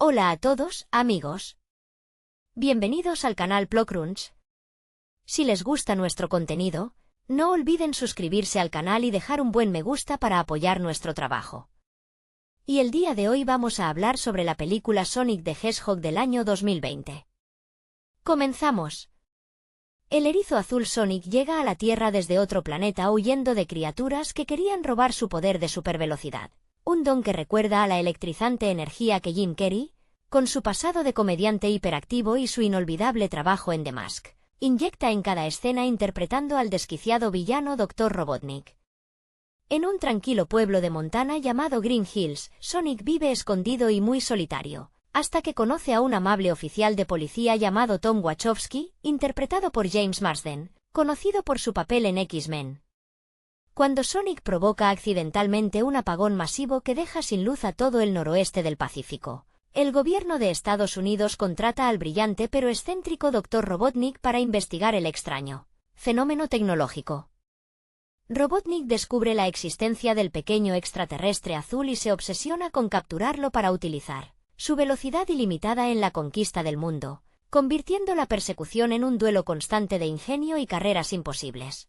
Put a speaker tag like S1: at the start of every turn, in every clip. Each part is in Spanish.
S1: Hola a todos, amigos. Bienvenidos al canal PloCrunch. Si les gusta nuestro contenido, no olviden suscribirse al canal y dejar un buen me gusta para apoyar nuestro trabajo. Y el día de hoy vamos a hablar sobre la película Sonic the Hedgehog del año 2020. Comenzamos. El erizo azul Sonic llega a la Tierra desde otro planeta huyendo de criaturas que querían robar su poder de supervelocidad. Un don que recuerda a la electrizante energía que Jim Carrey, con su pasado de comediante hiperactivo y su inolvidable trabajo en The Mask, inyecta en cada escena interpretando al desquiciado villano Dr. Robotnik. En un tranquilo pueblo de Montana llamado Green Hills, Sonic vive escondido y muy solitario, hasta que conoce a un amable oficial de policía llamado Tom Wachowski, interpretado por James Marsden, conocido por su papel en X-Men. Cuando Sonic provoca accidentalmente un apagón masivo que deja sin luz a todo el noroeste del Pacífico, el gobierno de Estados Unidos contrata al brillante pero excéntrico Dr. Robotnik para investigar el extraño fenómeno tecnológico. Robotnik descubre la existencia del pequeño extraterrestre azul y se obsesiona con capturarlo para utilizar su velocidad ilimitada en la conquista del mundo, convirtiendo la persecución en un duelo constante de ingenio y carreras imposibles.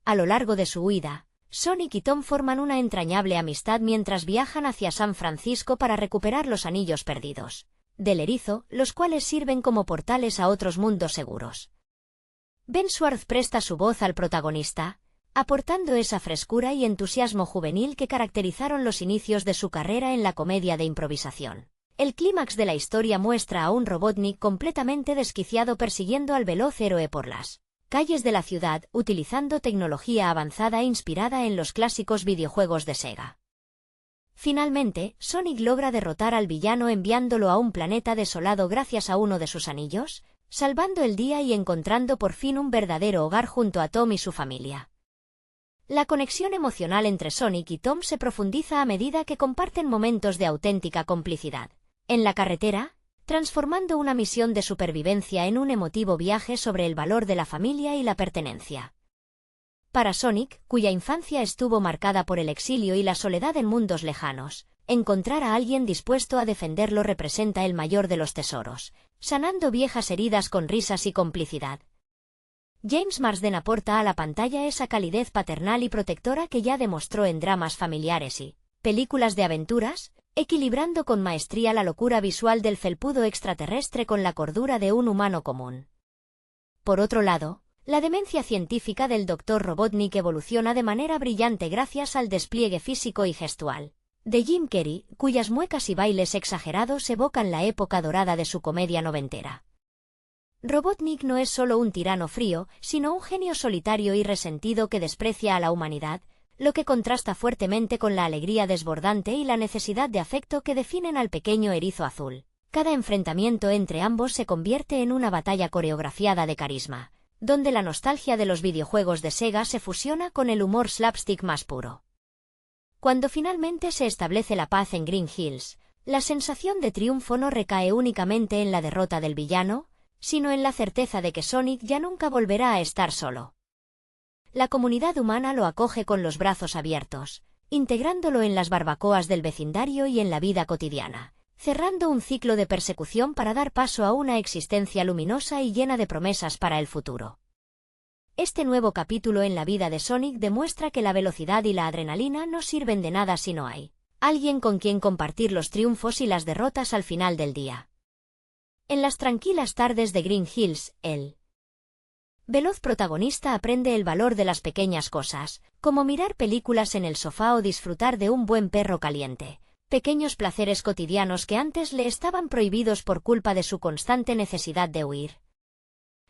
S1: A lo largo de su huida, Sonic y Tom forman una entrañable amistad mientras viajan hacia San Francisco para recuperar los anillos perdidos del erizo, los cuales sirven como portales a otros mundos seguros. Ben Schwartz presta su voz al protagonista, aportando esa frescura y entusiasmo juvenil que caracterizaron los inicios de su carrera en la comedia de improvisación. El clímax de la historia muestra a un Robotnik completamente desquiciado persiguiendo al veloz héroe por las calles de la ciudad, utilizando tecnología avanzada inspirada en los clásicos videojuegos de Sega. Finalmente, Sonic logra derrotar al villano enviándolo a un planeta desolado gracias a uno de sus anillos, salvando el día y encontrando por fin un verdadero hogar junto a Tom y su familia. La conexión emocional entre Sonic y Tom se profundiza a medida que comparten momentos de auténtica complicidad en la carretera, transformando una misión de supervivencia en un emotivo viaje sobre el valor de la familia y la pertenencia. Para Sonic, cuya infancia estuvo marcada por el exilio y la soledad en mundos lejanos, encontrar a alguien dispuesto a defenderlo representa el mayor de los tesoros, sanando viejas heridas con risas y complicidad. James Marsden aporta a la pantalla esa calidez paternal y protectora que ya demostró en dramas familiares y películas de aventuras, equilibrando con maestría la locura visual del felpudo extraterrestre con la cordura de un humano común. Por otro lado, la demencia científica del Dr. Robotnik evoluciona de manera brillante gracias al despliegue físico y gestual de Jim Carrey, cuyas muecas y bailes exagerados evocan la época dorada de su comedia noventera. Robotnik no es solo un tirano frío, sino un genio solitario y resentido que desprecia a la humanidad, lo que contrasta fuertemente con la alegría desbordante y la necesidad de afecto que definen al pequeño erizo azul. Cada enfrentamiento entre ambos se convierte en una batalla coreografiada de carisma, donde la nostalgia de los videojuegos de Sega se fusiona con el humor slapstick más puro. Cuando finalmente se establece la paz en Green Hills, la sensación de triunfo no recae únicamente en la derrota del villano, sino en la certeza de que Sonic ya nunca volverá a estar solo. La comunidad humana lo acoge con los brazos abiertos, integrándolo en las barbacoas del vecindario y en la vida cotidiana, cerrando un ciclo de persecución para dar paso a una existencia luminosa y llena de promesas para el futuro. Este nuevo capítulo en la vida de Sonic demuestra que la velocidad y la adrenalina no sirven de nada si no hay alguien con quien compartir los triunfos y las derrotas al final del día. En las tranquilas tardes de Green Hills, el veloz protagonista aprende el valor de las pequeñas cosas, como mirar películas en el sofá o disfrutar de un buen perro caliente, pequeños placeres cotidianos que antes le estaban prohibidos por culpa de su constante necesidad de huir.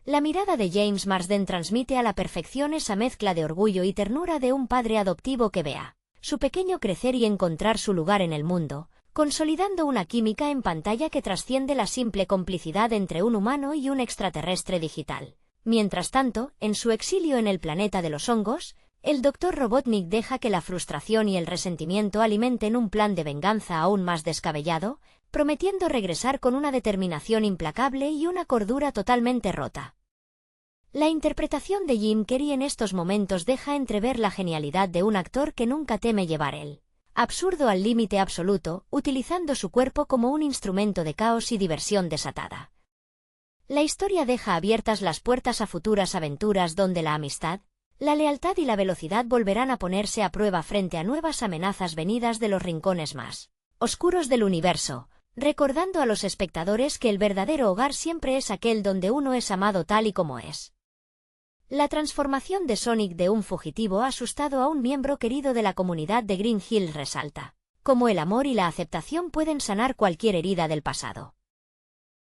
S1: La mirada de James Marsden transmite a la perfección esa mezcla de orgullo y ternura de un padre adoptivo que vea su pequeño crecer y encontrar su lugar en el mundo, consolidando una química en pantalla que trasciende la simple complicidad entre un humano y un extraterrestre digital. Mientras tanto, en su exilio en el planeta de los hongos, el Dr. Robotnik deja que la frustración y el resentimiento alimenten un plan de venganza aún más descabellado, prometiendo regresar con una determinación implacable y una cordura totalmente rota. La interpretación de Jim Carrey en estos momentos deja entrever la genialidad de un actor que nunca teme llevar el absurdo al límite absoluto, utilizando su cuerpo como un instrumento de caos y diversión desatada. La historia deja abiertas las puertas a futuras aventuras donde la amistad, la lealtad y la velocidad volverán a ponerse a prueba frente a nuevas amenazas venidas de los rincones más oscuros del universo, recordando a los espectadores que el verdadero hogar siempre es aquel donde uno es amado tal y como es. La transformación de Sonic de un fugitivo asustado a un miembro querido de la comunidad de Green Hills resalta cómo el amor y la aceptación pueden sanar cualquier herida del pasado.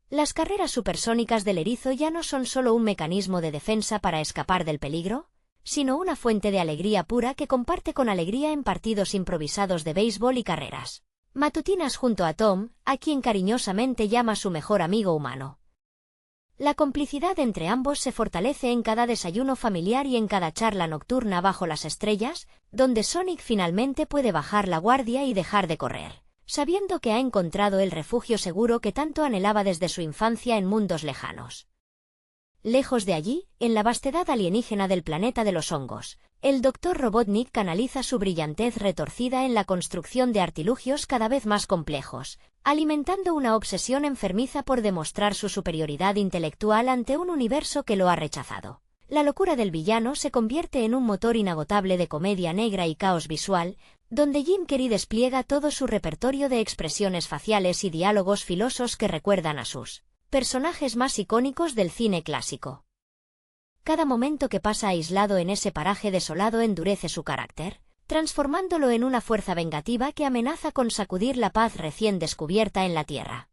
S1: Las carreras supersónicas del erizo ya no son solo un mecanismo de defensa para escapar del peligro, sino una fuente de alegría pura que comparte con alegría en partidos improvisados de béisbol y carreras matutinas junto a Tom, a quien cariñosamente llama su mejor amigo humano. La complicidad entre ambos se fortalece en cada desayuno familiar y en cada charla nocturna bajo las estrellas, donde Sonic finalmente puede bajar la guardia y dejar de correr, sabiendo que ha encontrado el refugio seguro que tanto anhelaba desde su infancia en mundos lejanos. Lejos de allí, en la vastedad alienígena del planeta de los hongos, el Dr. Robotnik canaliza su brillantez retorcida en la construcción de artilugios cada vez más complejos, alimentando una obsesión enfermiza por demostrar su superioridad intelectual ante un universo que lo ha rechazado. La locura del villano se convierte en un motor inagotable de comedia negra y caos visual, donde Jim Carrey despliega todo su repertorio de expresiones faciales y diálogos filosos que recuerdan a sus personajes más icónicos del cine clásico. Cada momento que pasa aislado en ese paraje desolado endurece su carácter, transformándolo en una fuerza vengativa que amenaza con sacudir la paz recién descubierta en la Tierra.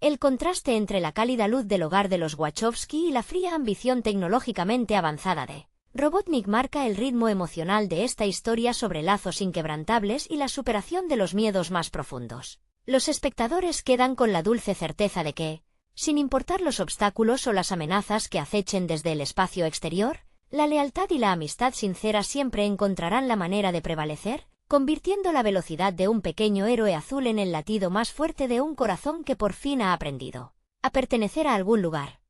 S1: El contraste entre la cálida luz del hogar de los Wachowski y la fría ambición tecnológicamente avanzada de Robotnik marca el ritmo emocional de esta historia sobre lazos inquebrantables y la superación de los miedos más profundos. Los espectadores quedan con la dulce certeza de que, sin importar los obstáculos o las amenazas que acechen desde el espacio exterior, la lealtad y la amistad sincera siempre encontrarán la manera de prevalecer, convirtiendo la velocidad de un pequeño héroe azul en el latido más fuerte de un corazón que por fin ha aprendido a pertenecer a algún lugar.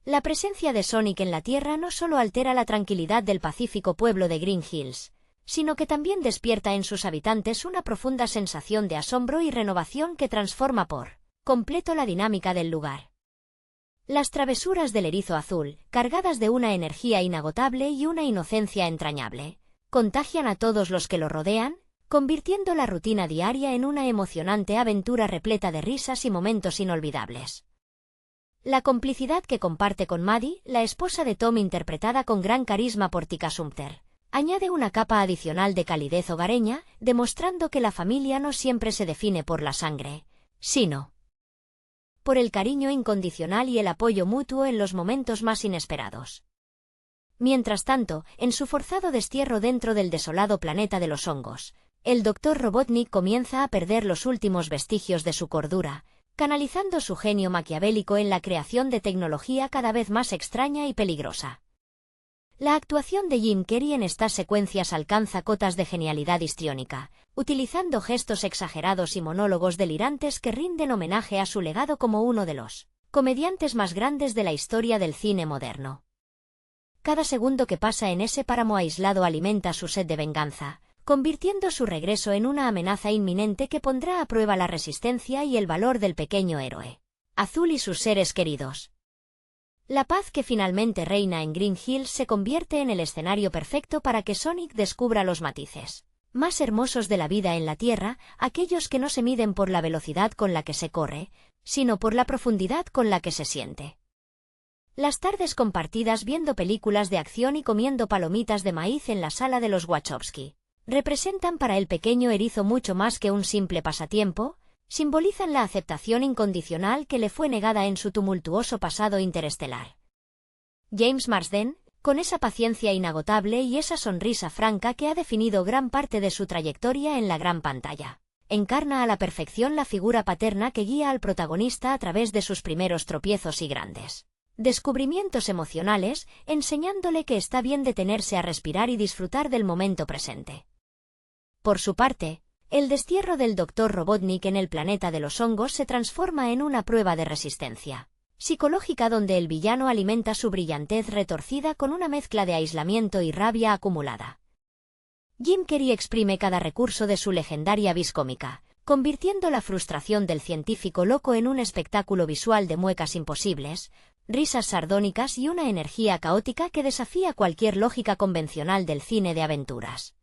S1: La presencia de Sonic en la Tierra no solo altera la tranquilidad del pacífico pueblo de Green Hills, sino que también despierta en sus habitantes una profunda sensación de asombro y renovación que transforma por completo la dinámica del lugar. Las travesuras del erizo azul, cargadas de una energía inagotable y una inocencia entrañable, contagian a todos los que lo rodean, convirtiendo la rutina diaria en una emocionante aventura repleta de risas y momentos inolvidables. La complicidad que comparte con Maddie, la esposa de Tom interpretada con gran carisma por Tika Sumpter, añade una capa adicional de calidez hogareña, demostrando que la familia no siempre se define por la sangre, sino por el cariño incondicional y el apoyo mutuo en los momentos más inesperados. Mientras tanto, en su forzado destierro dentro del desolado planeta de los hongos, el Dr. Robotnik comienza a perder los últimos vestigios de su cordura, canalizando su genio maquiavélico en la creación de tecnología cada vez más extraña y peligrosa. La actuación de Jim Carrey en estas secuencias alcanza cotas de genialidad histriónica, utilizando gestos exagerados y monólogos delirantes que rinden homenaje a su legado como uno de los comediantes más grandes de la historia del cine moderno. Cada segundo que pasa en ese páramo aislado alimenta su sed de venganza, convirtiendo su regreso en una amenaza inminente que pondrá a prueba la resistencia y el valor del pequeño héroe azul y sus seres queridos. La paz que finalmente reina en Green Hills se convierte en el escenario perfecto para que Sonic descubra los matices más hermosos de la vida en la Tierra, aquellos que no se miden por la velocidad con la que se corre, sino por la profundidad con la que se siente. Las tardes compartidas viendo películas de acción y comiendo palomitas de maíz en la sala de los Wachowski representan para el pequeño erizo mucho más que un simple pasatiempo, simbolizan la aceptación incondicional que le fue negada en su tumultuoso pasado interestelar. James Marsden, con esa paciencia inagotable y esa sonrisa franca que ha definido gran parte de su trayectoria en la gran pantalla, encarna a la perfección la figura paterna que guía al protagonista a través de sus primeros tropiezos y grandes descubrimientos emocionales, enseñándole que está bien detenerse a respirar y disfrutar del momento presente. Por su parte, el destierro del Dr. Robotnik en el planeta de los hongos se transforma en una prueba de resistencia psicológica donde el villano alimenta su brillantez retorcida con una mezcla de aislamiento y rabia acumulada. Jim Carrey exprime cada recurso de su legendaria vis cómica, convirtiendo la frustración del científico loco en un espectáculo visual de muecas imposibles, risas sardónicas y una energía caótica que desafía cualquier lógica convencional del cine de aventuras.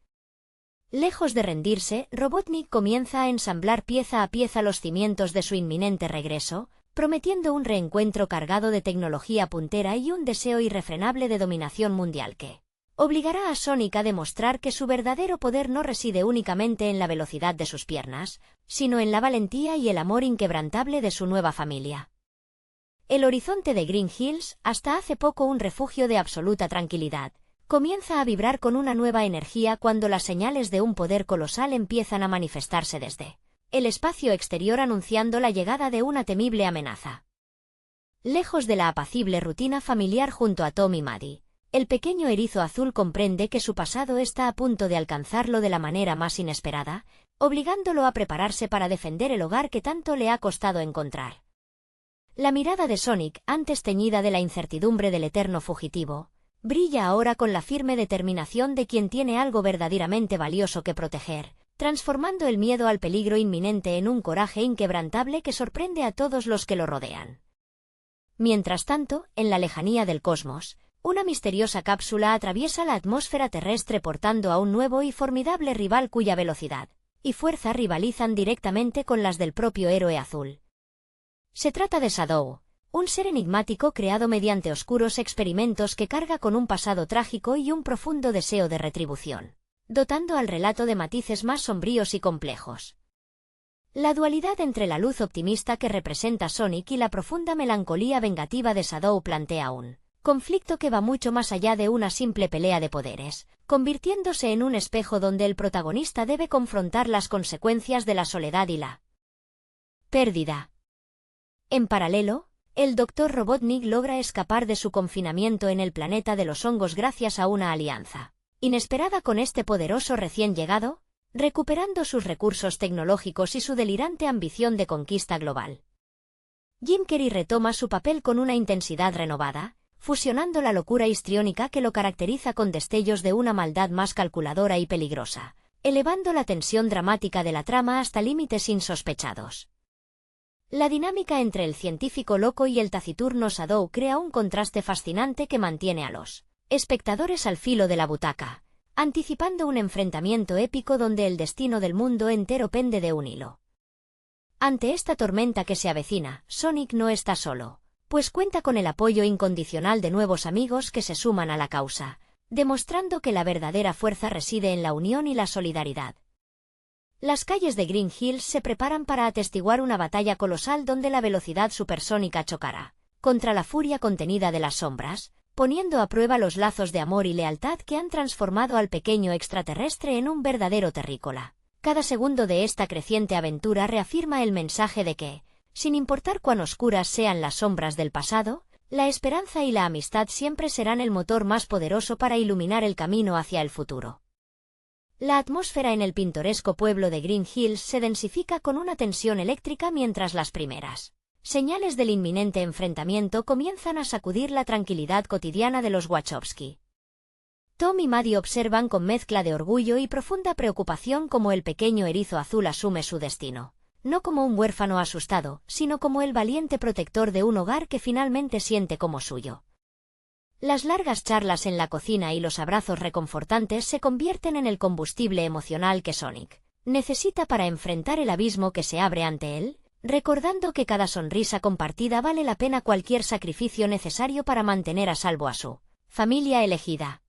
S1: Lejos de rendirse, Robotnik comienza a ensamblar pieza a pieza los cimientos de su inminente regreso, prometiendo un reencuentro cargado de tecnología puntera y un deseo irrefrenable de dominación mundial que obligará a Sonic a demostrar que su verdadero poder no reside únicamente en la velocidad de sus piernas, sino en la valentía y el amor inquebrantable de su nueva familia. El horizonte de Green Hills, hasta hace poco un refugio de absoluta tranquilidad, comienza a vibrar con una nueva energía cuando las señales de un poder colosal empiezan a manifestarse desde el espacio exterior anunciando la llegada de una temible amenaza. Lejos de la apacible rutina familiar junto a Tom y Maddie, el pequeño erizo azul comprende que su pasado está a punto de alcanzarlo de la manera más inesperada, obligándolo a prepararse para defender el hogar que tanto le ha costado encontrar. La mirada de Sonic, antes teñida de la incertidumbre del eterno fugitivo, brilla ahora con la firme determinación de quien tiene algo verdaderamente valioso que proteger, transformando el miedo al peligro inminente en un coraje inquebrantable que sorprende a todos los que lo rodean. Mientras tanto, en la lejanía del cosmos, una misteriosa cápsula atraviesa la atmósfera terrestre portando a un nuevo y formidable rival cuya velocidad y fuerza rivalizan directamente con las del propio héroe azul. Se trata de Shadow, un ser enigmático creado mediante oscuros experimentos que carga con un pasado trágico y un profundo deseo de retribución, dotando al relato de matices más sombríos y complejos. La dualidad entre la luz optimista que representa Sonic y la profunda melancolía vengativa de Shadow plantea un conflicto que va mucho más allá de una simple pelea de poderes, convirtiéndose en un espejo donde el protagonista debe confrontar las consecuencias de la soledad y la pérdida. En paralelo, el Dr. Robotnik logra escapar de su confinamiento en el planeta de los hongos gracias a una alianza inesperada con este poderoso recién llegado, recuperando sus recursos tecnológicos y su delirante ambición de conquista global. Jim Carrey retoma su papel con una intensidad renovada, fusionando la locura histriónica que lo caracteriza con destellos de una maldad más calculadora y peligrosa, elevando la tensión dramática de la trama hasta límites insospechados. La dinámica entre el científico loco y el taciturno Shadow crea un contraste fascinante que mantiene a los espectadores al filo de la butaca, anticipando un enfrentamiento épico donde el destino del mundo entero pende de un hilo. Ante esta tormenta que se avecina, Sonic no está solo, pues cuenta con el apoyo incondicional de nuevos amigos que se suman a la causa, demostrando que la verdadera fuerza reside en la unión y la solidaridad. Las calles de Green Hills se preparan para atestiguar una batalla colosal donde la velocidad supersónica chocará contra la furia contenida de las sombras, poniendo a prueba los lazos de amor y lealtad que han transformado al pequeño extraterrestre en un verdadero terrícola. Cada segundo de esta creciente aventura reafirma el mensaje de que, sin importar cuán oscuras sean las sombras del pasado, la esperanza y la amistad siempre serán el motor más poderoso para iluminar el camino hacia el futuro. La atmósfera en el pintoresco pueblo de Green Hills se densifica con una tensión eléctrica mientras las primeras señales del inminente enfrentamiento comienzan a sacudir la tranquilidad cotidiana de los Wachowski. Tom y Maddie observan con mezcla de orgullo y profunda preocupación cómo el pequeño erizo azul asume su destino, no como un huérfano asustado, sino como el valiente protector de un hogar que finalmente siente como suyo. Las largas charlas en la cocina y los abrazos reconfortantes se convierten en el combustible emocional que Sonic necesita para enfrentar el abismo que se abre ante él, recordando que cada sonrisa compartida vale la pena cualquier sacrificio necesario para mantener a salvo a su familia elegida.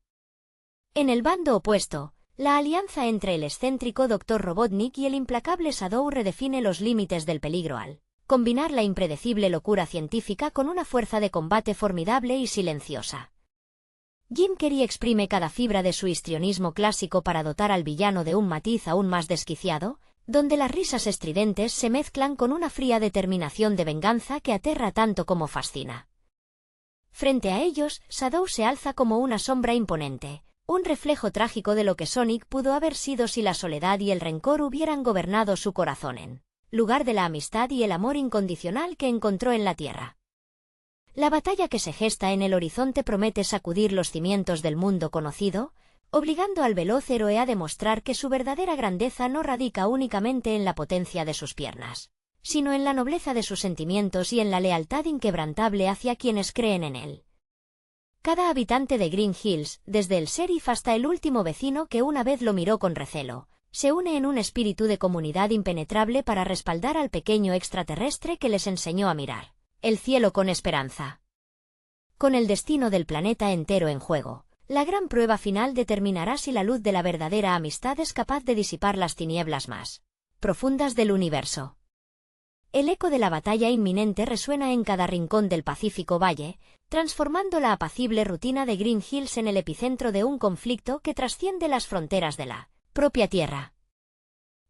S1: En el bando opuesto, la alianza entre el excéntrico Dr. Robotnik y el implacable Shadow redefine los límites del peligro al combinar la impredecible locura científica con una fuerza de combate formidable y silenciosa. Jim Carrey exprime cada fibra de su histrionismo clásico para dotar al villano de un matiz aún más desquiciado, donde las risas estridentes se mezclan con una fría determinación de venganza que aterra tanto como fascina. Frente a ellos, Shadow se alza como una sombra imponente, un reflejo trágico de lo que Sonic pudo haber sido si la soledad y el rencor hubieran gobernado su corazón en lugar de la amistad y el amor incondicional que encontró en la Tierra. La batalla que se gesta en el horizonte promete sacudir los cimientos del mundo conocido, obligando al veloz héroe a demostrar que su verdadera grandeza no radica únicamente en la potencia de sus piernas, sino en la nobleza de sus sentimientos y en la lealtad inquebrantable hacia quienes creen en él. Cada habitante de Green Hills, desde el sheriff hasta el último vecino que una vez lo miró con recelo, se une en un espíritu de comunidad impenetrable para respaldar al pequeño extraterrestre que les enseñó a mirar el cielo con esperanza. Con el destino del planeta entero en juego, la gran prueba final determinará si la luz de la verdadera amistad es capaz de disipar las tinieblas más profundas del universo. El eco de la batalla inminente resuena en cada rincón del Pacífico Valle, transformando la apacible rutina de Green Hills en el epicentro de un conflicto que trasciende las fronteras de la propia tierra.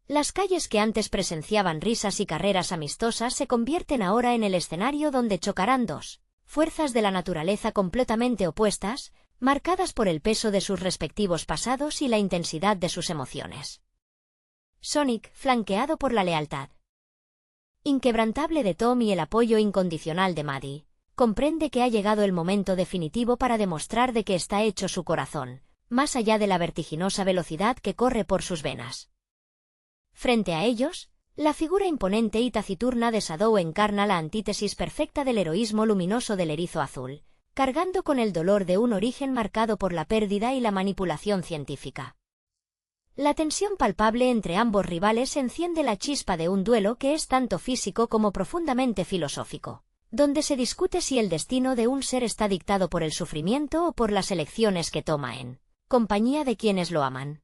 S1: Las calles que antes presenciaban risas y carreras amistosas se convierten ahora en el escenario donde chocarán dos fuerzas de la naturaleza completamente opuestas, marcadas por el peso de sus respectivos pasados y la intensidad de sus emociones. Sonic, flanqueado por la lealtad inquebrantable de Tom y el apoyo incondicional de Maddie, comprende que ha llegado el momento definitivo para demostrar de qué está hecho su corazón, más allá de la vertiginosa velocidad que corre por sus venas. Frente a ellos, la figura imponente y taciturna de Shadow encarna la antítesis perfecta del heroísmo luminoso del erizo azul, cargando con el dolor de un origen marcado por la pérdida y la manipulación científica. La tensión palpable entre ambos rivales enciende la chispa de un duelo que es tanto físico como profundamente filosófico, donde se discute si el destino de un ser está dictado por el sufrimiento o por las elecciones que toma en compañía de quienes lo aman.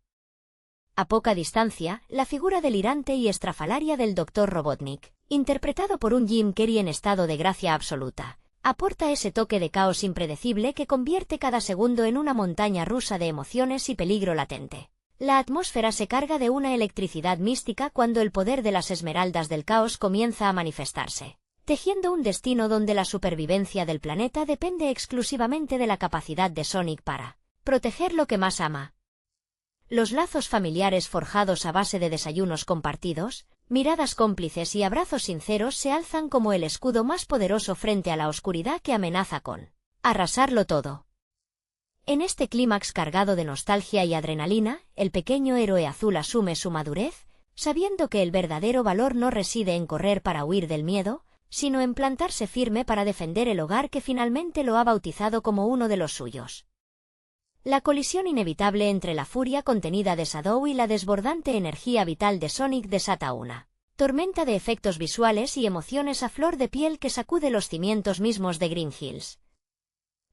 S1: A poca distancia, la figura delirante y estrafalaria del Dr. Robotnik, interpretado por un Jim Carrey en estado de gracia absoluta, aporta ese toque de caos impredecible que convierte cada segundo en una montaña rusa de emociones y peligro latente. La atmósfera se carga de una electricidad mística cuando el poder de las esmeraldas del caos comienza a manifestarse, tejiendo un destino donde la supervivencia del planeta depende exclusivamente de la capacidad de Sonic para proteger lo que más ama. Los lazos familiares forjados a base de desayunos compartidos, miradas cómplices y abrazos sinceros se alzan como el escudo más poderoso frente a la oscuridad que amenaza con arrasarlo todo. En este clímax cargado de nostalgia y adrenalina, el pequeño héroe azul asume su madurez, sabiendo que el verdadero valor no reside en correr para huir del miedo, sino en plantarse firme para defender el hogar que finalmente lo ha bautizado como uno de los suyos. La colisión inevitable entre la furia contenida de Shadow y la desbordante energía vital de Sonic desata una tormenta de efectos visuales y emociones a flor de piel que sacude los cimientos mismos de Green Hills.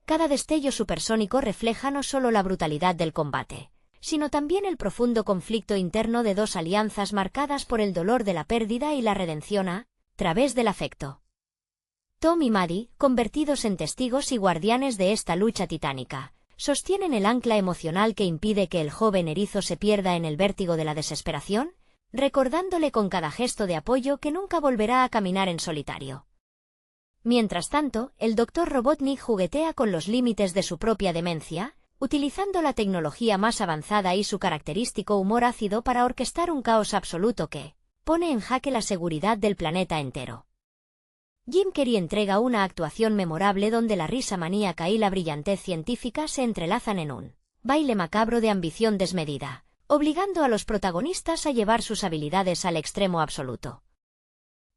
S1: Cada destello supersónico refleja no solo la brutalidad del combate, sino también el profundo conflicto interno de dos alianzas marcadas por el dolor de la pérdida y la redención a través del afecto. Tom y Maddie, convertidos en testigos y guardianes de esta lucha titánica, sostienen el ancla emocional que impide que el joven erizo se pierda en el vértigo de la desesperación, recordándole con cada gesto de apoyo que nunca volverá a caminar en solitario. Mientras tanto, el Dr. Robotnik juguetea con los límites de su propia demencia, utilizando la tecnología más avanzada y su característico humor ácido para orquestar un caos absoluto que pone en jaque la seguridad del planeta entero. Jim Carrey entrega una actuación memorable donde la risa maníaca y la brillantez científica se entrelazan en un baile macabro de ambición desmedida, obligando a los protagonistas a llevar sus habilidades al extremo absoluto.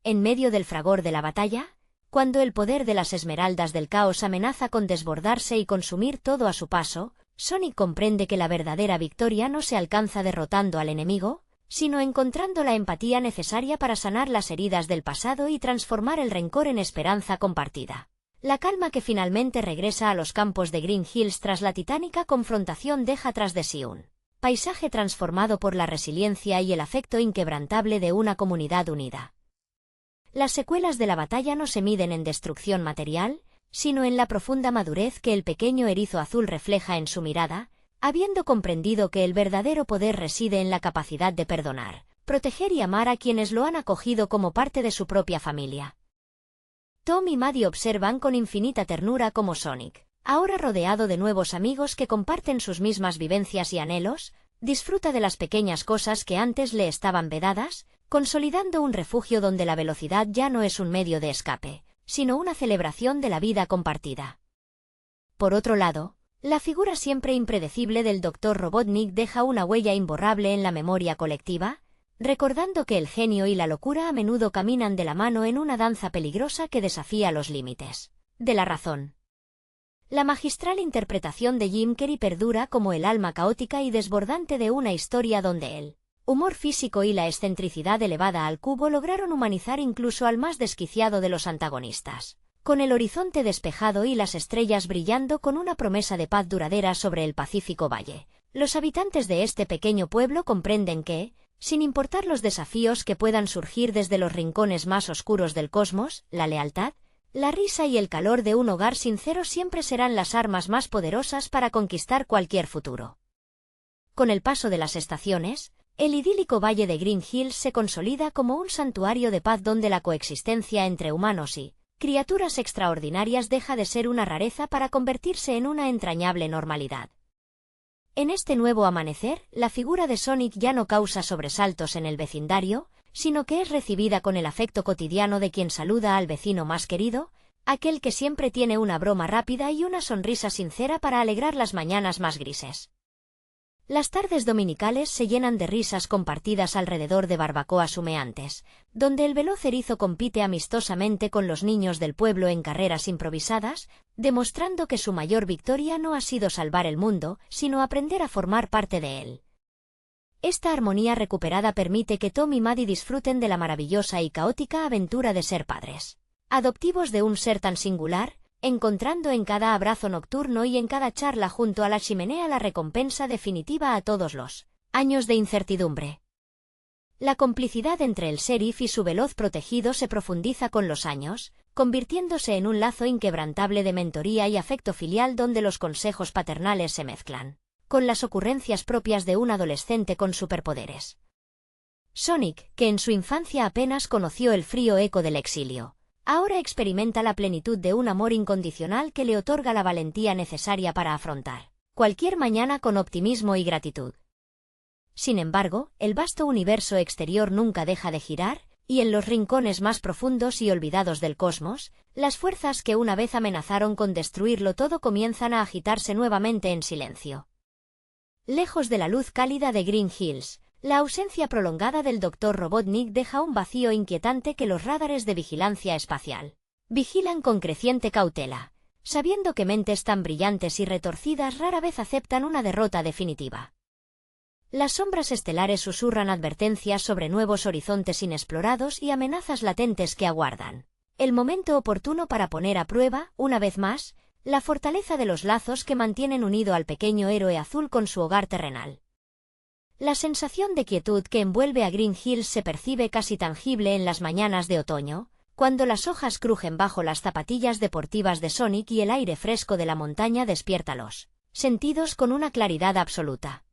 S1: En medio del fragor de la batalla, cuando el poder de las esmeraldas del caos amenaza con desbordarse y consumir todo a su paso, Sonic comprende que la verdadera victoria no se alcanza derrotando al enemigo, sino encontrando la empatía necesaria para sanar las heridas del pasado y transformar el rencor en esperanza compartida. La calma que finalmente regresa a los campos de Green Hills tras la titánica confrontación deja tras de sí un paisaje transformado por la resiliencia y el afecto inquebrantable de una comunidad unida. Las secuelas de la batalla no se miden en destrucción material, sino en la profunda madurez que el pequeño erizo azul refleja en su mirada, habiendo comprendido que el verdadero poder reside en la capacidad de perdonar, proteger y amar a quienes lo han acogido como parte de su propia familia. Tom y Maddie observan con infinita ternura cómo Sonic, ahora rodeado de nuevos amigos que comparten sus mismas vivencias y anhelos, disfruta de las pequeñas cosas que antes le estaban vedadas, consolidando un refugio donde la velocidad ya no es un medio de escape, sino una celebración de la vida compartida. Por otro lado, La figura siempre impredecible del Dr. Robotnik deja una huella imborrable en la memoria colectiva, recordando que el genio y la locura a menudo caminan de la mano en una danza peligrosa que desafía los límites de la razón. La magistral interpretación de Jim Carrey perdura como el alma caótica y desbordante de una historia donde el humor físico y la excentricidad elevada al cubo lograron humanizar incluso al más desquiciado de los antagonistas. Con el horizonte despejado y las estrellas brillando con una promesa de paz duradera sobre el Pacífico Valle, los habitantes de este pequeño pueblo comprenden que, sin importar los desafíos que puedan surgir desde los rincones más oscuros del cosmos, la lealtad, la risa y el calor de un hogar sincero siempre serán las armas más poderosas para conquistar cualquier futuro. Con el paso de las estaciones, el idílico valle de Green Hills se consolida como un santuario de paz donde la coexistencia entre humanos y criaturas extraordinarias deja de ser una rareza para convertirse en una entrañable normalidad. En este nuevo amanecer, la figura de Sonic ya no causa sobresaltos en el vecindario, sino que es recibida con el afecto cotidiano de quien saluda al vecino más querido, aquel que siempre tiene una broma rápida y una sonrisa sincera para alegrar las mañanas más grises. Las tardes dominicales se llenan de risas compartidas alrededor de barbacoas humeantes, donde el veloz erizo compite amistosamente con los niños del pueblo en carreras improvisadas, demostrando que su mayor victoria no ha sido salvar el mundo, sino aprender a formar parte de él. Esta armonía recuperada permite que Tom y Maddie disfruten de la maravillosa y caótica aventura de ser padres adoptivos de un ser tan singular, encontrando en cada abrazo nocturno y en cada charla junto a la chimenea la recompensa definitiva a todos los años de incertidumbre. La complicidad entre el sheriff y su veloz protegido se profundiza con los años, convirtiéndose en un lazo inquebrantable de mentoría y afecto filial donde los consejos paternales se mezclan con las ocurrencias propias de un adolescente con superpoderes. Sonic, que en su infancia apenas conoció el frío eco del exilio, ahora experimenta la plenitud de un amor incondicional que le otorga la valentía necesaria para afrontar cualquier mañana con optimismo y gratitud. Sin embargo, el vasto universo exterior nunca deja de girar, y en los rincones más profundos y olvidados del cosmos, las fuerzas que una vez amenazaron con destruirlo todo comienzan a agitarse nuevamente en silencio. Lejos de la luz cálida de Green Hills, la ausencia prolongada del Dr. Robotnik deja un vacío inquietante que los radares de vigilancia espacial vigilan con creciente cautela, sabiendo que mentes tan brillantes y retorcidas rara vez aceptan una derrota definitiva. Las sombras estelares susurran advertencias sobre nuevos horizontes inexplorados y amenazas latentes que aguardan el momento oportuno para poner a prueba, una vez más, la fortaleza de los lazos que mantienen unido al pequeño héroe azul con su hogar terrenal. La sensación de quietud que envuelve a Green Hills se percibe casi tangible en las mañanas de otoño, cuando las hojas crujen bajo las zapatillas deportivas de Sonic y el aire fresco de la montaña despierta los sentidos con una claridad absoluta.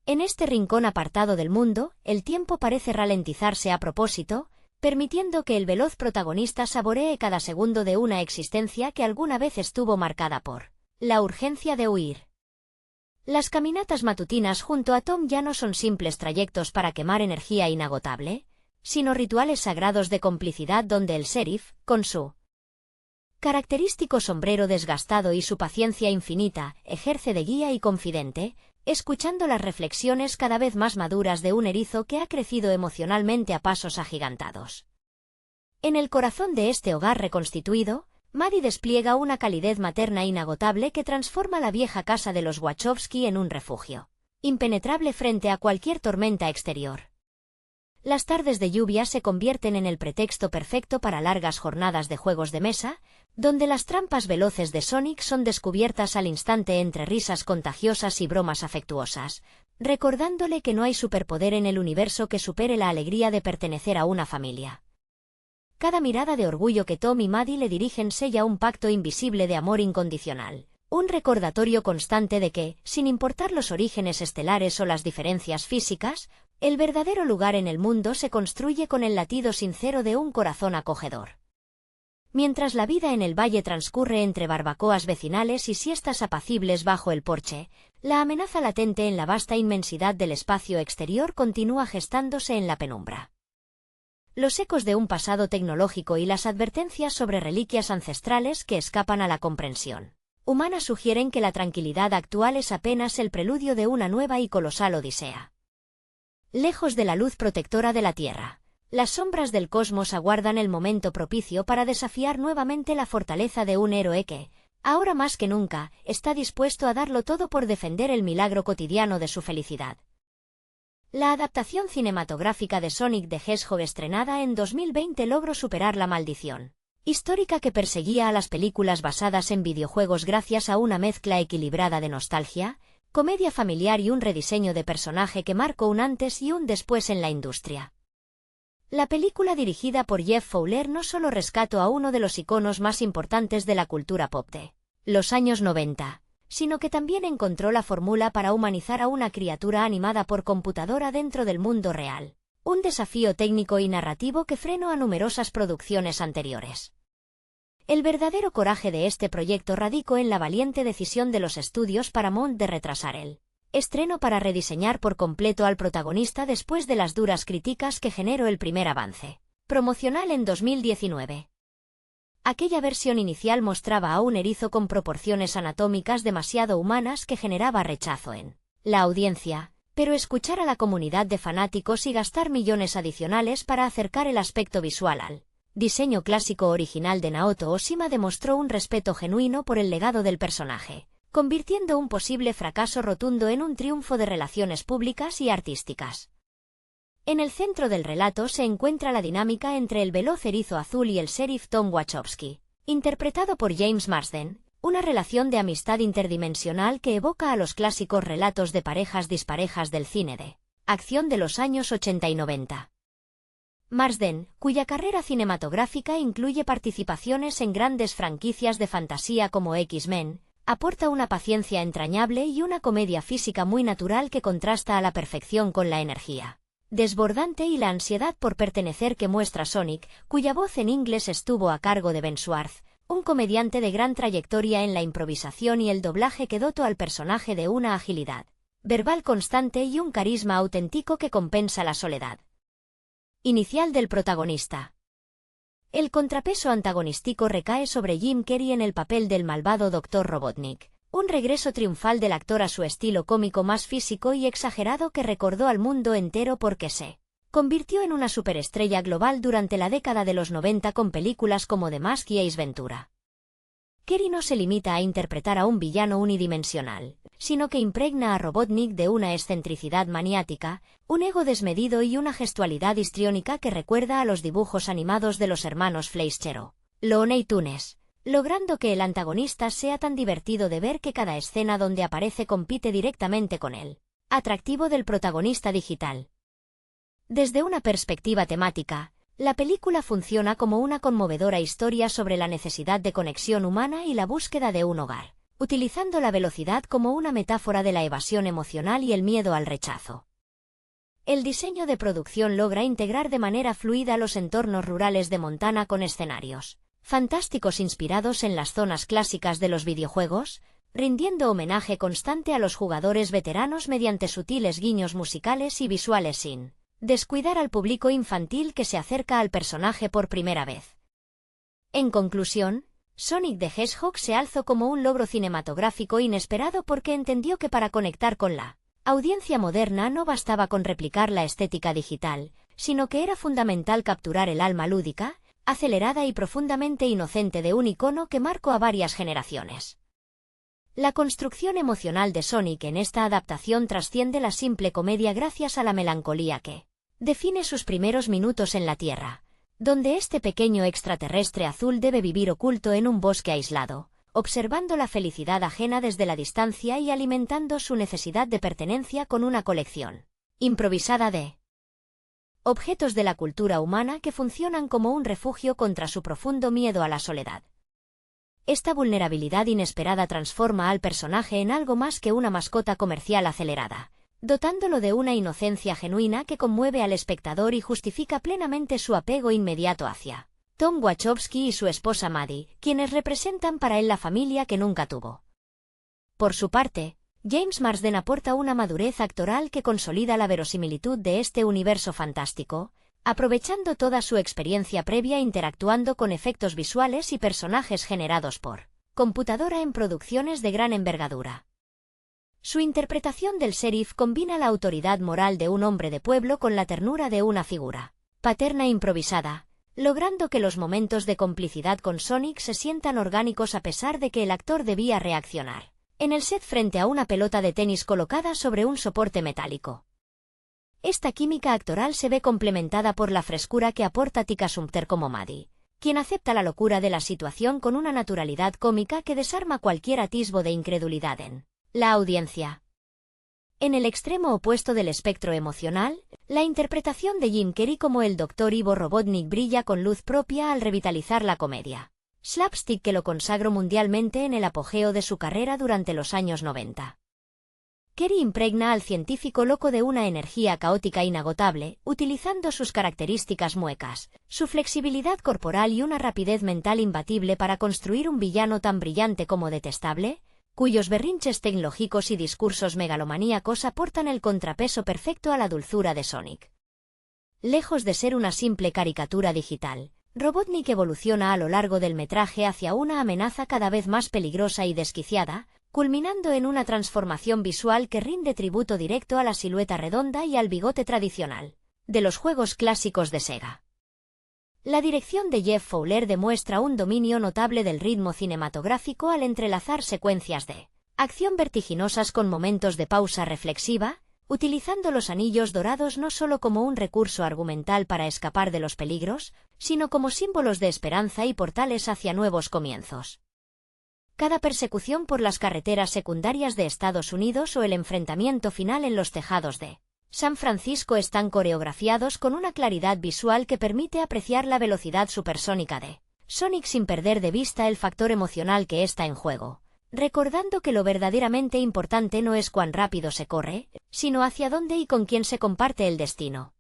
S1: En este rincón apartado del mundo, el tiempo parece ralentizarse a propósito, permitiendo que el veloz protagonista saboree cada segundo de una existencia que alguna vez estuvo marcada por la urgencia de huir. Las caminatas matutinas junto a Tom ya no son simples trayectos para quemar energía inagotable, sino rituales sagrados de complicidad donde el sheriff, con su característico sombrero desgastado y su paciencia infinita, ejerce de guía y confidente, escuchando las reflexiones cada vez más maduras de un erizo que ha crecido emocionalmente a pasos agigantados. En el corazón de este hogar reconstituido, Maddie despliega una calidez materna inagotable que transforma la vieja casa de los Wachowski en un refugio impenetrable frente a cualquier tormenta exterior. Las tardes de lluvia se convierten en el pretexto perfecto para largas jornadas de juegos de mesa, donde las trampas veloces de Sonic son descubiertas al instante entre risas contagiosas y bromas afectuosas, recordándole que no hay superpoder en el universo que supere la alegría de pertenecer a una familia. Cada mirada de orgullo que Tom y Maddie le dirigen sella un pacto invisible de amor incondicional, un recordatorio constante de que, sin importar los orígenes estelares o las diferencias físicas, el verdadero lugar en el mundo se construye con el latido sincero de un corazón acogedor. Mientras la vida en el valle transcurre entre barbacoas vecinales y siestas apacibles bajo el porche, la amenaza latente en la vasta inmensidad del espacio exterior continúa gestándose en la penumbra. Los ecos de un pasado tecnológico y las advertencias sobre reliquias ancestrales que escapan a la comprensión humanas sugieren que la tranquilidad actual es apenas el preludio de una nueva y colosal odisea. Lejos de la luz protectora de la Tierra, las sombras del cosmos aguardan el momento propicio para desafiar nuevamente la fortaleza de un héroe que, ahora más que nunca, está dispuesto a darlo todo por defender el milagro cotidiano de su felicidad. La adaptación cinematográfica de Sonic the Hedgehog estrenada en 2020 logró superar la maldición histórica que perseguía a las películas basadas en videojuegos gracias a una mezcla equilibrada de nostalgia, comedia familiar y un rediseño de personaje que marcó un antes y un después en la industria. La película dirigida por Jeff Fowler no solo rescató a uno de los iconos más importantes de la cultura pop de los años 90, sino que también encontró la fórmula para humanizar a una criatura animada por computadora dentro del mundo real, un desafío técnico y narrativo que frenó a numerosas producciones anteriores. El verdadero coraje de este proyecto radicó en la valiente decisión de los estudios Paramount de retrasar el estreno para rediseñar por completo al protagonista después de las duras críticas que generó el primer avance promocional en 2019. Aquella versión inicial mostraba a un erizo con proporciones anatómicas demasiado humanas que generaba rechazo en la audiencia, pero escuchar a la comunidad de fanáticos y gastar millones adicionales para acercar el aspecto visual al diseño clásico original de Naoto Oshima demostró un respeto genuino por el legado del personaje, convirtiendo un posible fracaso rotundo en un triunfo de relaciones públicas y artísticas. En el centro del relato se encuentra la dinámica entre el veloz erizo azul y el sheriff Tom Wachowski, interpretado por James Marsden, una relación de amistad interdimensional que evoca a los clásicos relatos de parejas disparejas del cine de acción de los años 80 y 90. Marsden, cuya carrera cinematográfica incluye participaciones en grandes franquicias de fantasía como X-Men, aporta una paciencia entrañable y una comedia física muy natural que contrasta a la perfección con la energía desbordante y la ansiedad por pertenecer que muestra Sonic, cuya voz en inglés estuvo a cargo de Ben Schwartz, un comediante de gran trayectoria en la improvisación y el doblaje que dotó al personaje de una agilidad verbal constante y un carisma auténtico que compensa la soledad inicial del protagonista. El contrapeso antagonístico recae sobre Jim Carrey en el papel del malvado Dr. Robotnik, un regreso triunfal del actor a su estilo cómico más físico y exagerado que recordó al mundo entero porque se convirtió en una superestrella global durante la década de los 90 con películas como The Mask y Ace Ventura. Carrey no se limita a interpretar a un villano unidimensional, sino que impregna a Robotnik de una excentricidad maniática, un ego desmedido y una gestualidad histriónica que recuerda a los dibujos animados de los hermanos Fleischer o Looney Tunes, logrando que el antagonista sea tan divertido de ver que cada escena donde aparece compite directamente con él. Atractivo del protagonista digital. Desde una perspectiva temática, la película funciona como una conmovedora historia sobre la necesidad de conexión humana y la búsqueda de un hogar, utilizando la velocidad como una metáfora de la evasión emocional y el miedo al rechazo. El diseño de producción logra integrar de manera fluida los entornos rurales de Montana con escenarios fantásticos inspirados en las zonas clásicas de los videojuegos, rindiendo homenaje constante a los jugadores veteranos mediante sutiles guiños musicales y visuales sin descuidar al público infantil que se acerca al personaje por primera vez. En conclusión, Sonic the Hedgehog se alzó como un logro cinematográfico inesperado porque entendió que para conectar con la audiencia moderna no bastaba con replicar la estética digital, sino que era fundamental capturar el alma lúdica, acelerada y profundamente inocente de un icono que marcó a varias generaciones. La construcción emocional de Sonic en esta adaptación trasciende la simple comedia gracias a la melancolía que define sus primeros minutos en la Tierra, donde este pequeño extraterrestre azul debe vivir oculto en un bosque aislado, observando la felicidad ajena desde la distancia y alimentando su necesidad de pertenencia con una colección improvisada de objetos de la cultura humana que funcionan como un refugio contra su profundo miedo a la soledad. Esta vulnerabilidad inesperada transforma al personaje en algo más que una mascota comercial acelerada, dotándolo de una inocencia genuina que conmueve al espectador y justifica plenamente su apego inmediato hacia Tom Wachowski y su esposa Maddie, quienes representan para él la familia que nunca tuvo. Por su parte, James Marsden aporta una madurez actoral que consolida la verosimilitud de este universo fantástico, aprovechando toda su experiencia previa interactuando con efectos visuales y personajes generados por computadora en producciones de gran envergadura. Su interpretación del sheriff combina la autoridad moral de un hombre de pueblo con la ternura de una figura paterna improvisada, logrando que los momentos de complicidad con Sonic se sientan orgánicos a pesar de que el actor debía reaccionar en el set frente a una pelota de tenis colocada sobre un soporte metálico. Esta química actoral se ve complementada por la frescura que aporta Tika Sumpter como Maddie, quien acepta la locura de la situación con una naturalidad cómica que desarma cualquier atisbo de incredulidad en la audiencia. En el extremo opuesto del espectro emocional, la interpretación de Jim Carrey como el Dr. Ivo Robotnik brilla con luz propia al revitalizar la comedia slapstick que lo consagró mundialmente en el apogeo de su carrera durante los años 90. Carrey impregna al científico loco de una energía caótica inagotable, utilizando sus características muecas, su flexibilidad corporal y una rapidez mental imbatible para construir un villano tan brillante como detestable, cuyos berrinches tecnológicos y discursos megalomaníacos aportan el contrapeso perfecto a la dulzura de Sonic. Lejos de ser una simple caricatura digital, Robotnik evoluciona a lo largo del metraje hacia una amenaza cada vez más peligrosa y desquiciada, culminando en una transformación visual que rinde tributo directo a la silueta redonda y al bigote tradicional de los juegos clásicos de Sega. La dirección de Jeff Fowler demuestra un dominio notable del ritmo cinematográfico al entrelazar secuencias de acción vertiginosas con momentos de pausa reflexiva, utilizando los anillos dorados no solo como un recurso argumental para escapar de los peligros, sino como símbolos de esperanza y portales hacia nuevos comienzos. Cada persecución por las carreteras secundarias de Estados Unidos o el enfrentamiento final en los tejados de San Francisco están coreografiados con una claridad visual que permite apreciar la velocidad supersónica de Sonic sin perder de vista el factor emocional que está en juego, recordando que lo verdaderamente importante no es cuán rápido se corre, sino hacia dónde y con quién se comparte el destino.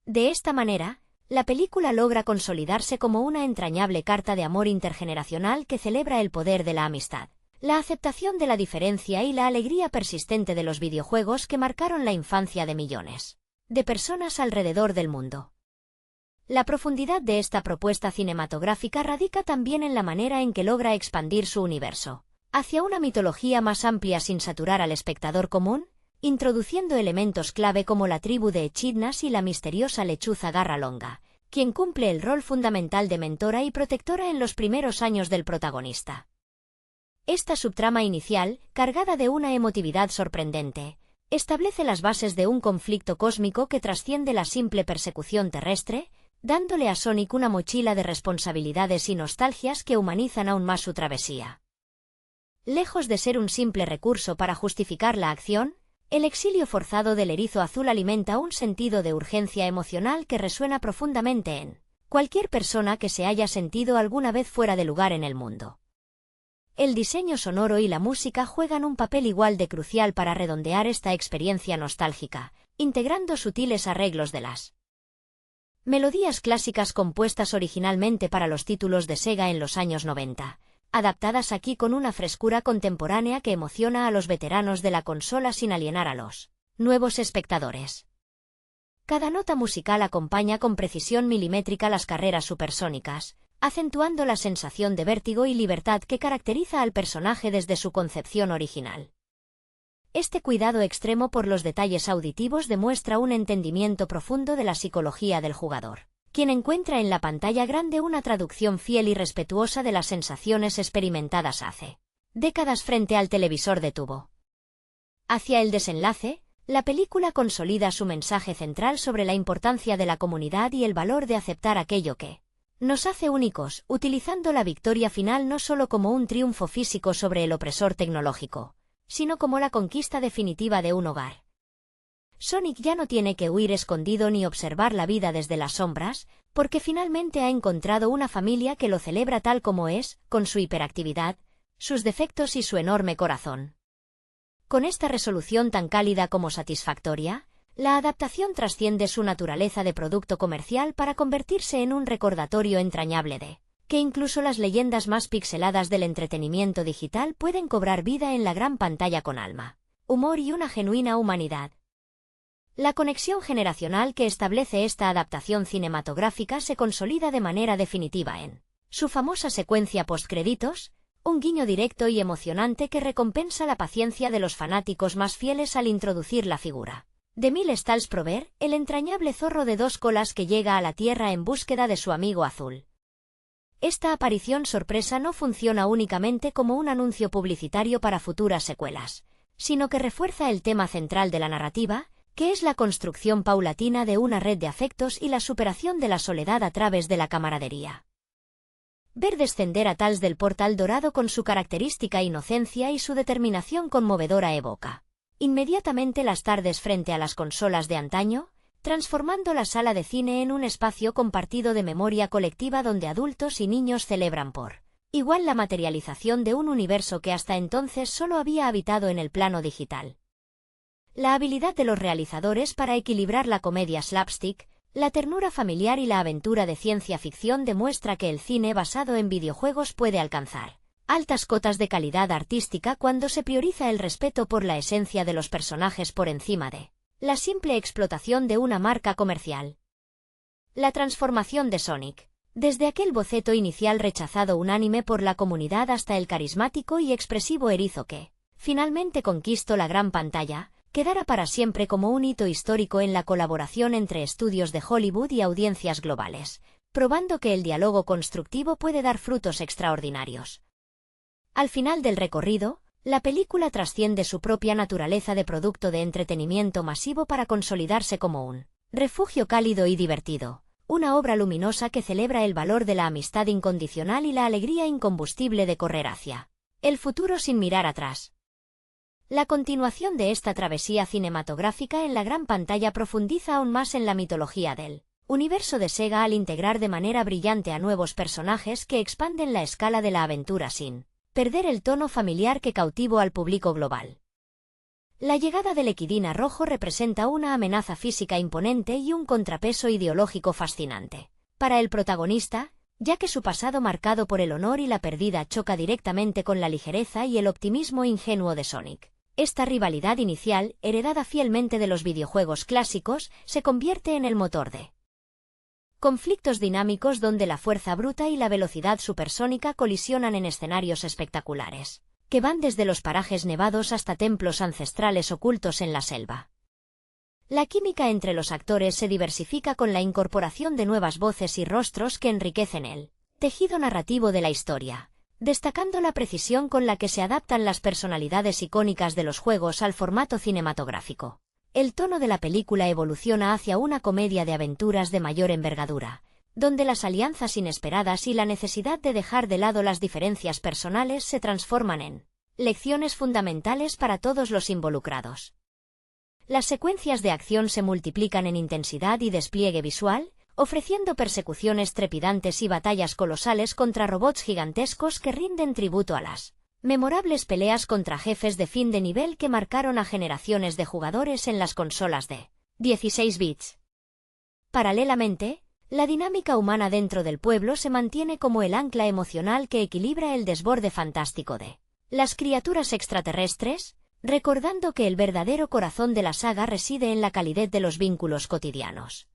S1: De esta manera, la película logra consolidarse como una entrañable carta de amor intergeneracional que celebra el poder de la amistad, la aceptación de la diferencia y la alegría persistente de los videojuegos que marcaron la infancia de millones de personas alrededor del mundo. La profundidad de esta propuesta cinematográfica radica también en la manera en que logra expandir su universo hacia una mitología más amplia sin saturar al espectador común, introduciendo elementos clave como la tribu de Echidnas y la misteriosa lechuza Garra Longa, quien cumple el rol fundamental de mentora y protectora en los primeros años del protagonista. Esta subtrama inicial, cargada de una emotividad sorprendente, establece las bases de un conflicto cósmico que trasciende la simple persecución terrestre, dándole a Sonic una mochila de responsabilidades y nostalgias que humanizan aún más su travesía. Lejos de ser un simple recurso para justificar la acción, el exilio forzado del erizo azul alimenta un sentido de urgencia emocional que resuena profundamente en cualquier persona que se haya sentido alguna vez fuera de lugar en el mundo. El diseño sonoro y la música juegan un papel igual de crucial para redondear esta experiencia nostálgica, integrando sutiles arreglos de las melodías clásicas compuestas originalmente para los títulos de Sega en los años 90. Adaptadas aquí con una frescura contemporánea que emociona a los veteranos de la consola sin alienar a los nuevos espectadores. Cada nota musical acompaña con precisión milimétrica las carreras supersónicas, acentuando la sensación de vértigo y libertad que caracteriza al personaje desde su concepción original. Este cuidado extremo por los detalles auditivos demuestra un entendimiento profundo de la psicología del jugador, quien encuentra en la pantalla grande una traducción fiel y respetuosa de las sensaciones experimentadas hace décadas frente al televisor de tubo. Hacia el desenlace, la película consolida su mensaje central sobre la importancia de la comunidad y el valor de aceptar aquello que nos hace únicos, utilizando la victoria final no solo como un triunfo físico sobre el opresor tecnológico, sino como la conquista definitiva de un hogar. Sonic ya no tiene que huir escondido ni observar la vida desde las sombras, porque finalmente ha encontrado una familia que lo celebra tal como es, con su hiperactividad, sus defectos y su enorme corazón. Con esta resolución tan cálida como satisfactoria, la adaptación trasciende su naturaleza de producto comercial para convertirse en un recordatorio entrañable de que incluso las leyendas más pixeladas del entretenimiento digital pueden cobrar vida en la gran pantalla con alma, humor y una genuina humanidad. La conexión generacional que establece esta adaptación cinematográfica se consolida de manera definitiva en su famosa secuencia postcréditos, un guiño directo y emocionante que recompensa la paciencia de los fanáticos más fieles al introducir la figura de Mil Stals Prover, el entrañable zorro de 2 colas que llega a la Tierra en búsqueda de su amigo azul. Esta aparición sorpresa no funciona únicamente como un anuncio publicitario para futuras secuelas, sino que refuerza el tema central de la narrativa, que es la construcción paulatina de una red de afectos y la superación de la soledad a través de la camaradería. Ver descender a Tails del portal dorado con su característica inocencia y su determinación conmovedora evoca inmediatamente las tardes frente a las consolas de antaño, transformando la sala de cine en un espacio compartido de memoria colectiva donde adultos y niños celebran por igual la materialización de un universo que hasta entonces solo había habitado en el plano digital. La habilidad de los realizadores para equilibrar la comedia slapstick, la ternura familiar y la aventura de ciencia ficción demuestra que el cine basado en videojuegos puede alcanzar altas cotas de calidad artística cuando se prioriza el respeto por la esencia de los personajes por encima de la simple explotación de una marca comercial. La transformación de Sonic, desde aquel boceto inicial rechazado unánime por la comunidad hasta el carismático y expresivo erizo que finalmente conquistó la gran pantalla, quedará para siempre como un hito histórico en la colaboración entre estudios de Hollywood y audiencias globales, probando que el diálogo constructivo puede dar frutos extraordinarios. Al final del recorrido, la película trasciende su propia naturaleza de producto de entretenimiento masivo para consolidarse como un refugio cálido y divertido, una obra luminosa que celebra el valor de la amistad incondicional y la alegría incombustible de correr hacia el futuro sin mirar atrás. La continuación de esta travesía cinematográfica en la gran pantalla profundiza aún más en la mitología del universo de Sega al integrar de manera brillante a nuevos personajes que expanden la escala de la aventura sin perder el tono familiar que cautivó al público global. La llegada del Equidna rojo representa una amenaza física imponente y un contrapeso ideológico fascinante para el protagonista, ya que su pasado marcado por el honor y la pérdida choca directamente con la ligereza y el optimismo ingenuo de Sonic. Esta rivalidad inicial, heredada fielmente de los videojuegos clásicos, se convierte en el motor de conflictos dinámicos donde la fuerza bruta y la velocidad supersónica colisionan en escenarios espectaculares, que van desde los parajes nevados hasta templos ancestrales ocultos en la selva. La química entre los actores se diversifica con la incorporación de nuevas voces y rostros que enriquecen el tejido narrativo de la historia, destacando la precisión con la que se adaptan las personalidades icónicas de los juegos al formato cinematográfico. El tono de la película evoluciona hacia una comedia de aventuras de mayor envergadura, donde las alianzas inesperadas y la necesidad de dejar de lado las diferencias personales se transforman en lecciones fundamentales para todos los involucrados. Las secuencias de acción se multiplican en intensidad y despliegue visual, ofreciendo persecuciones trepidantes y batallas colosales contra robots gigantescos que rinden tributo a las memorables peleas contra jefes de fin de nivel que marcaron a generaciones de jugadores en las consolas de 16 bits. Paralelamente, la dinámica humana dentro del pueblo se mantiene como el ancla emocional que equilibra el desborde fantástico de las criaturas extraterrestres, recordando que el verdadero corazón de la saga reside en la calidez de los vínculos cotidianos.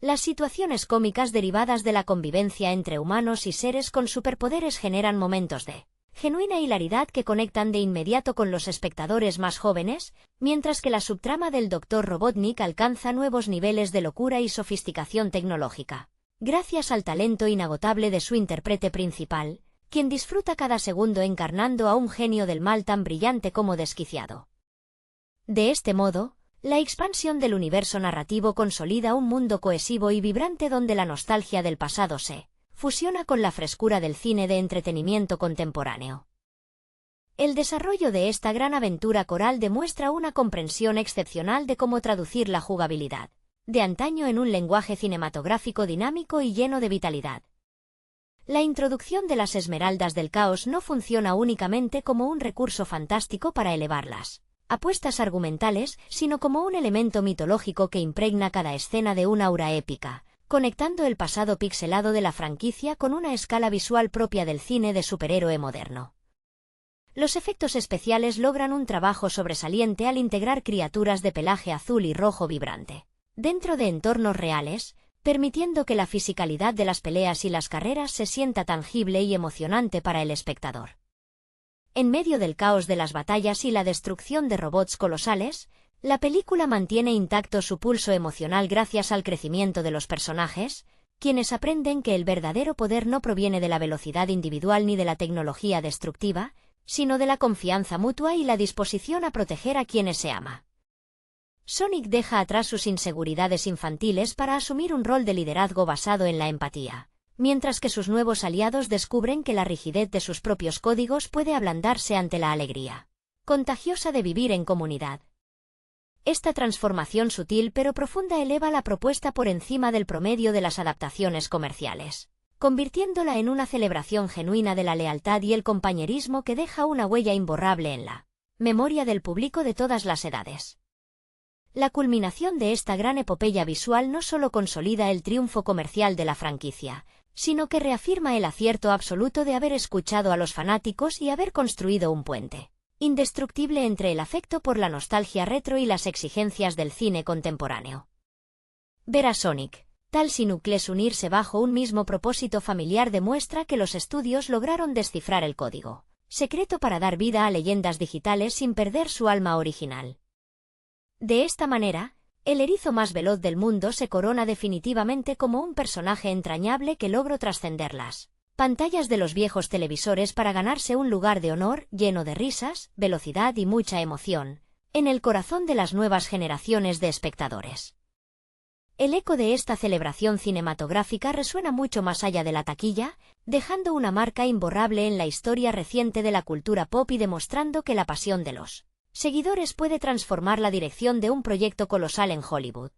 S1: Las situaciones cómicas derivadas de la convivencia entre humanos y seres con superpoderes generan momentos de genuina hilaridad que conectan de inmediato con los espectadores más jóvenes, mientras que la subtrama del Dr. Robotnik alcanza nuevos niveles de locura y sofisticación tecnológica, gracias al talento inagotable de su intérprete principal, quien disfruta cada segundo encarnando a un genio del mal tan brillante como desquiciado. De este modo, la expansión del universo narrativo consolida un mundo cohesivo y vibrante donde la nostalgia del pasado se fusiona con la frescura del cine de entretenimiento contemporáneo. El desarrollo de esta gran aventura coral demuestra una comprensión excepcional de cómo traducir la jugabilidad de antaño en un lenguaje cinematográfico dinámico y lleno de vitalidad. La introducción de las Esmeraldas del Caos no funciona únicamente como un recurso fantástico para elevar las apuestas argumentales, sino como un elemento mitológico que impregna cada escena de una aura épica, conectando el pasado pixelado de la franquicia con una escala visual propia del cine de superhéroe moderno. Los efectos especiales logran un trabajo sobresaliente al integrar criaturas de pelaje azul y rojo vibrante dentro de entornos reales, permitiendo que la fisicalidad de las peleas y las carreras se sienta tangible y emocionante para el espectador. En medio del caos de las batallas y la destrucción de robots colosales, la película mantiene intacto su pulso emocional gracias al crecimiento de los personajes, quienes aprenden que el verdadero poder no proviene de la velocidad individual ni de la tecnología destructiva, sino de la confianza mutua y la disposición a proteger a quienes se ama. Sonic deja atrás sus inseguridades infantiles para asumir un rol de liderazgo basado en la empatía, mientras que sus nuevos aliados descubren que la rigidez de sus propios códigos puede ablandarse ante la alegría contagiosa de vivir en comunidad. Esta transformación sutil pero profunda eleva la propuesta por encima del promedio de las adaptaciones comerciales, convirtiéndola en una celebración genuina de la lealtad y el compañerismo que deja una huella imborrable en la memoria del público de todas las edades. La culminación de esta gran epopeya visual no solo consolida el triunfo comercial de la franquicia, sino que reafirma el acierto absoluto de haber escuchado a los fanáticos y haber construido un puente indestructible entre el afecto por la nostalgia retro y las exigencias del cine contemporáneo. Ver a Sonic, Tails y Knuckles unirse bajo un mismo propósito familiar demuestra que los estudios lograron descifrar el código secreto para dar vida a leyendas digitales sin perder su alma original. De esta manera, el erizo más veloz del mundo se corona definitivamente como un personaje entrañable que logró trascender las pantallas de los viejos televisores para ganarse un lugar de honor lleno de risas, velocidad y mucha emoción, en el corazón de las nuevas generaciones de espectadores. El eco de esta celebración cinematográfica resuena mucho más allá de la taquilla, dejando una marca imborrable en la historia reciente de la cultura pop y demostrando que la pasión de los seguidores puede transformar la dirección de un proyecto colosal en Hollywood.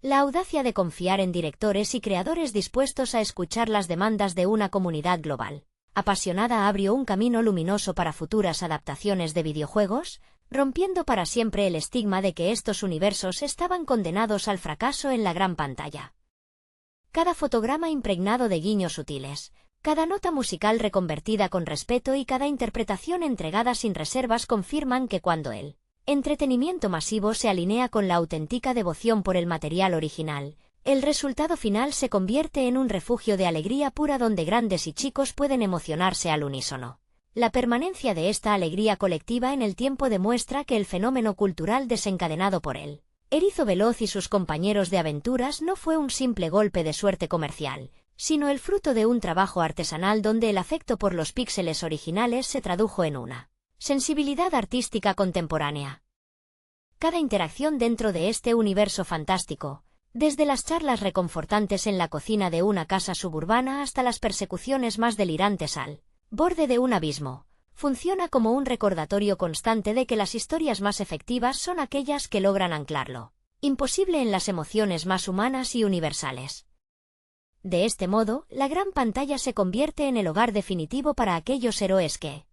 S1: La audacia de confiar en directores y creadores dispuestos a escuchar las demandas de una comunidad global apasionada abrió un camino luminoso para futuras adaptaciones de videojuegos, rompiendo para siempre el estigma de que estos universos estaban condenados al fracaso en la gran pantalla. Cada fotograma impregnado de guiños sutiles, cada nota musical reconvertida con respeto y cada interpretación entregada sin reservas confirman que cuando el entretenimiento masivo se alinea con la auténtica devoción por el material original, el resultado final se convierte en un refugio de alegría pura donde grandes y chicos pueden emocionarse al unísono. La permanencia de esta alegría colectiva en el tiempo demuestra que el fenómeno cultural desencadenado por él Erizo Veloz y sus compañeros de aventuras no fue un simple golpe de suerte comercial, sino el fruto de un trabajo artesanal donde el afecto por los píxeles originales se tradujo en una sensibilidad artística contemporánea. Cada interacción dentro de este universo fantástico, desde las charlas reconfortantes en la cocina de una casa suburbana hasta las persecuciones más delirantes al borde de un abismo, funciona como un recordatorio constante de que las historias más efectivas son aquellas que logran anclarlo imposible en las emociones más humanas y universales. De este modo, la gran pantalla se convierte en el hogar definitivo para aquellos héroes que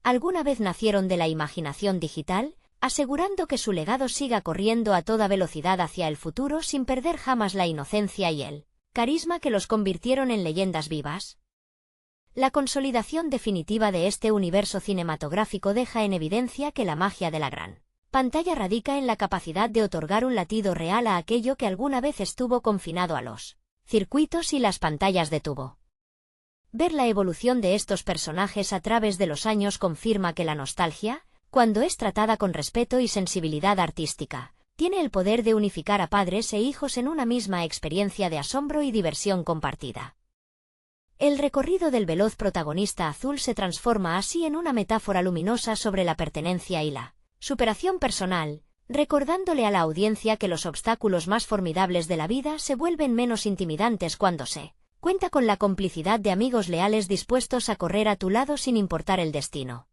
S1: alguna vez nacieron de la imaginación digital, asegurando que su legado siga corriendo a toda velocidad hacia el futuro sin perder jamás la inocencia y el carisma que los convirtieron en leyendas vivas. La consolidación definitiva de este universo cinematográfico deja en evidencia que la magia de la gran pantalla radica en la capacidad de otorgar un latido real a aquello que alguna vez estuvo confinado a los circuitos y las pantallas de tubo. Ver la evolución de estos personajes a través de los años confirma que la nostalgia, cuando es tratada con respeto y sensibilidad artística, tiene el poder de unificar a padres e hijos en una misma experiencia de asombro y diversión compartida. El recorrido del veloz protagonista azul se transforma así en una metáfora luminosa sobre la pertenencia y la superación personal, recordándole a la audiencia que los obstáculos más formidables de la vida se vuelven menos intimidantes cuando se cuenta con la complicidad de amigos leales dispuestos a correr a tu lado sin importar el destino.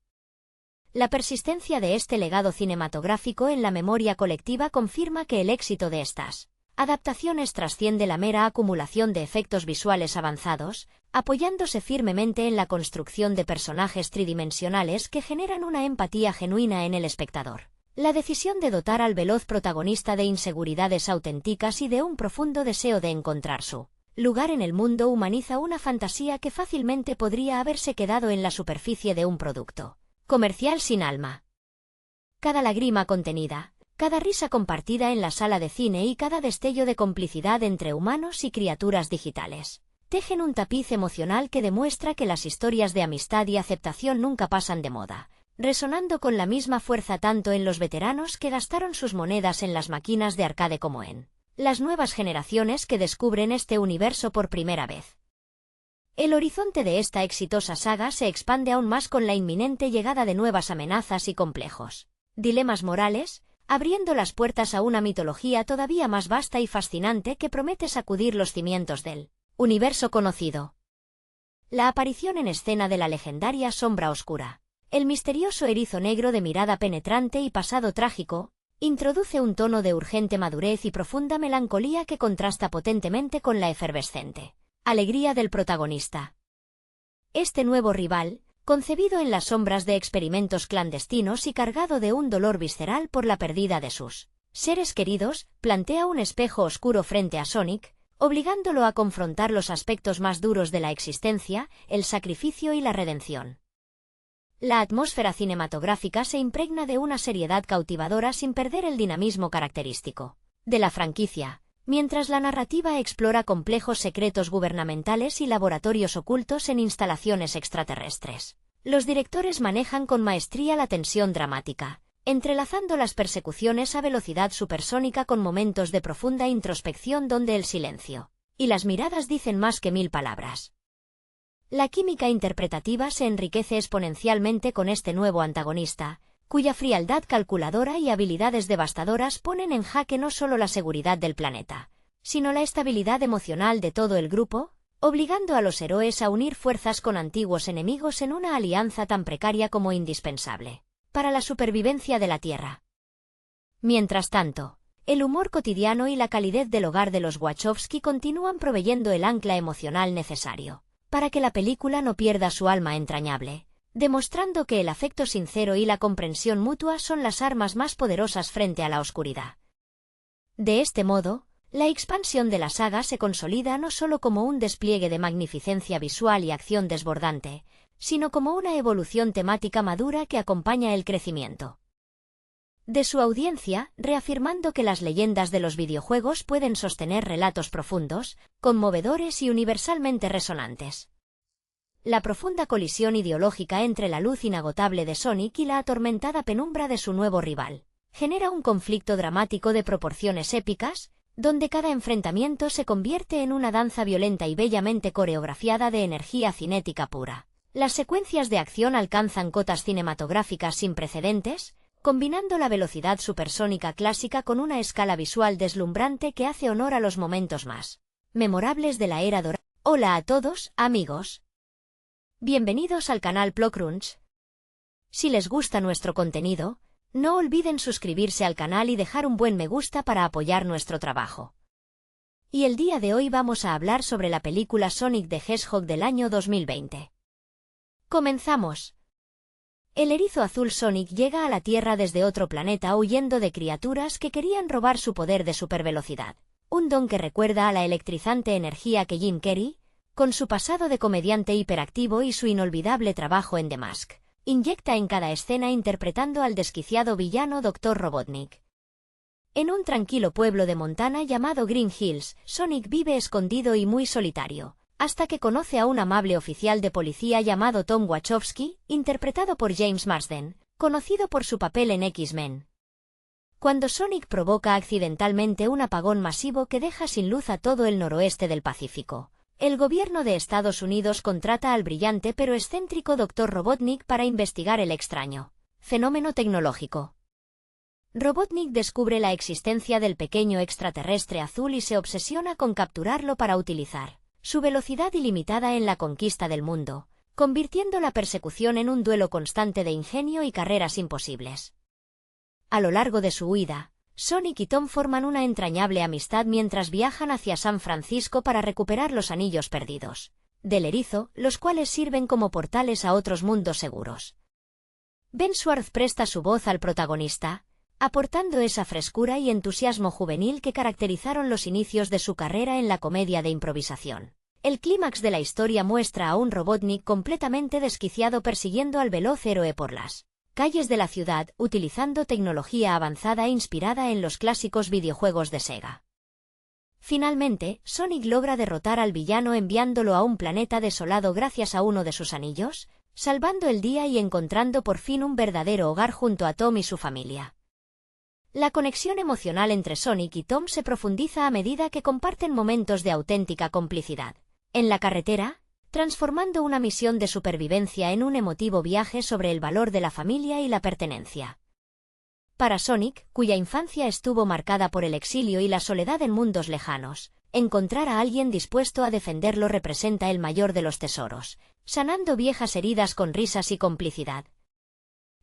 S1: La persistencia de este legado cinematográfico en la memoria colectiva confirma que el éxito de estas adaptaciones trasciende la mera acumulación de efectos visuales avanzados, apoyándose firmemente en la construcción de personajes tridimensionales que generan una empatía genuina en el espectador. La decisión de dotar al veloz protagonista de inseguridades auténticas y de un profundo deseo de encontrar su lugar en el mundo humaniza una fantasía que fácilmente podría haberse quedado en la superficie de un producto comercial sin alma. Cada lágrima contenida, Cada risa compartida en la sala de cine y cada destello de complicidad entre humanos y criaturas digitales tejen un tapiz emocional que demuestra que las historias de amistad y aceptación nunca pasan de moda, resonando con la misma fuerza tanto en los veteranos que gastaron sus monedas en las máquinas de arcade como en las nuevas generaciones que descubren este universo por primera vez. El horizonte de esta exitosa saga se expande aún más con la inminente llegada de nuevas amenazas y complejos dilemas morales, abriendo las puertas a una mitología todavía más vasta y fascinante que promete sacudir los cimientos del universo conocido. La aparición en escena de la legendaria Sombra Oscura, el misterioso erizo negro de mirada penetrante y pasado trágico, introduce un tono de urgente madurez y profunda melancolía que contrasta potentemente con la efervescente alegría del protagonista. Este nuevo rival, concebido en las sombras de experimentos clandestinos y cargado de un dolor visceral por la pérdida de sus seres queridos, plantea un espejo oscuro frente a Sonic, obligándolo a confrontar los aspectos más duros de la existencia, el sacrificio y la redención. La atmósfera cinematográfica se impregna de una seriedad cautivadora sin perder el dinamismo característico de la franquicia, mientras la narrativa explora complejos secretos gubernamentales y laboratorios ocultos en instalaciones extraterrestres. Los directores manejan con maestría la tensión dramática, entrelazando las persecuciones a velocidad supersónica con momentos de profunda introspección donde el silencio y las miradas dicen más que 1000 palabras. La química interpretativa se enriquece exponencialmente con este nuevo antagonista, cuya frialdad calculadora y habilidades devastadoras ponen en jaque no solo la seguridad del planeta, sino la estabilidad emocional de todo el grupo, obligando a los héroes a unir fuerzas con antiguos enemigos en una alianza tan precaria como indispensable para la supervivencia de la Tierra. Mientras tanto, el humor cotidiano y la calidez del hogar de los Wachowski continúan proveyendo el ancla emocional necesario para que la película no pierda su alma entrañable, demostrando que el afecto sincero y la comprensión mutua son las armas más poderosas frente a la oscuridad. De este modo, la expansión de la saga se consolida no solo como un despliegue de magnificencia visual y acción desbordante, sino como una evolución temática madura que acompaña el crecimiento de su audiencia, reafirmando que las leyendas de los videojuegos pueden sostener relatos profundos, conmovedores y universalmente resonantes. La profunda colisión ideológica entre la luz inagotable de Sonic y la atormentada penumbra de su nuevo rival genera un conflicto dramático de proporciones épicas, donde cada enfrentamiento se convierte en una danza violenta y bellamente coreografiada de energía cinética pura. Las secuencias de acción alcanzan cotas cinematográficas sin precedentes, combinando la velocidad supersónica clásica con una escala visual deslumbrante que hace honor a los momentos más memorables de la era dorada. Hola a todos, amigos. Bienvenidos al canal PloCrunch. Si les gusta nuestro contenido, no olviden suscribirse al canal y dejar un buen me gusta para apoyar nuestro trabajo. Y el día de hoy vamos a hablar sobre la película Sonic the Hedgehog del año 2020. Comenzamos. El erizo azul Sonic llega a la Tierra desde otro planeta huyendo de criaturas que querían robar su poder de supervelocidad, un don que recuerda a la electrizante energía que Jim Carrey, con su pasado de comediante hiperactivo y su inolvidable trabajo en The Mask, inyecta en cada escena interpretando al desquiciado villano Dr. Robotnik. En un tranquilo pueblo de Montana llamado Green Hills, Sonic vive escondido y muy solitario, hasta que conoce a un amable oficial de policía llamado Tom Wachowski, interpretado por James Marsden, conocido por su papel en X-Men. Cuando Sonic provoca accidentalmente un apagón masivo que deja sin luz a todo el noroeste del Pacífico, el gobierno de Estados Unidos contrata al brillante pero excéntrico Dr. Robotnik para investigar el extraño fenómeno tecnológico. Robotnik descubre la existencia del pequeño extraterrestre azul y se obsesiona con capturarlo para utilizar su velocidad ilimitada en la conquista del mundo, convirtiendo la persecución en un duelo constante de ingenio y carreras imposibles. A lo largo de su huida, Sonic y Tom forman una entrañable amistad mientras viajan hacia San Francisco para recuperar los anillos perdidos del erizo, los cuales sirven como portales a otros mundos seguros. Ben Schwartz presta su voz al protagonista, aportando esa frescura y entusiasmo juvenil que caracterizaron los inicios de su carrera en la comedia de improvisación. El clímax de la historia muestra a un Robotnik completamente desquiciado persiguiendo al veloz héroe por las calles de la ciudad, utilizando tecnología avanzada inspirada en los clásicos videojuegos de Sega. Finalmente, Sonic logra derrotar al villano enviándolo a un planeta desolado gracias a uno de sus anillos, salvando el día y encontrando por fin un verdadero hogar junto a Tom y su familia. La conexión emocional entre Sonic y Tom se profundiza a medida que comparten momentos de auténtica complicidad. En la carretera, transformando una misión de supervivencia en un emotivo viaje sobre el valor de la familia y la pertenencia. Para Sonic, cuya infancia estuvo marcada por el exilio y la soledad en mundos lejanos, encontrar a alguien dispuesto a defenderlo representa el mayor de los tesoros, sanando viejas heridas con risas y complicidad.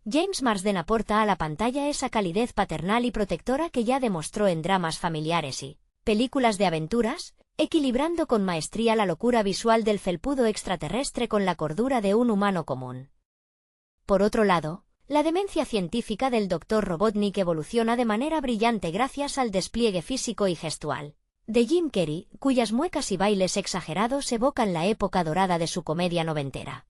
S1: James Marsden aporta a la pantalla esa calidez paternal y protectora que ya demostró en dramas familiares y películas de aventuras, equilibrando con maestría la locura visual del felpudo extraterrestre con la cordura de un humano común. Por otro lado, la demencia científica del Dr. Robotnik evoluciona de manera brillante gracias al despliegue físico y gestual de Jim Carrey, cuyas muecas y bailes exagerados evocan la época dorada de su comedia noventera.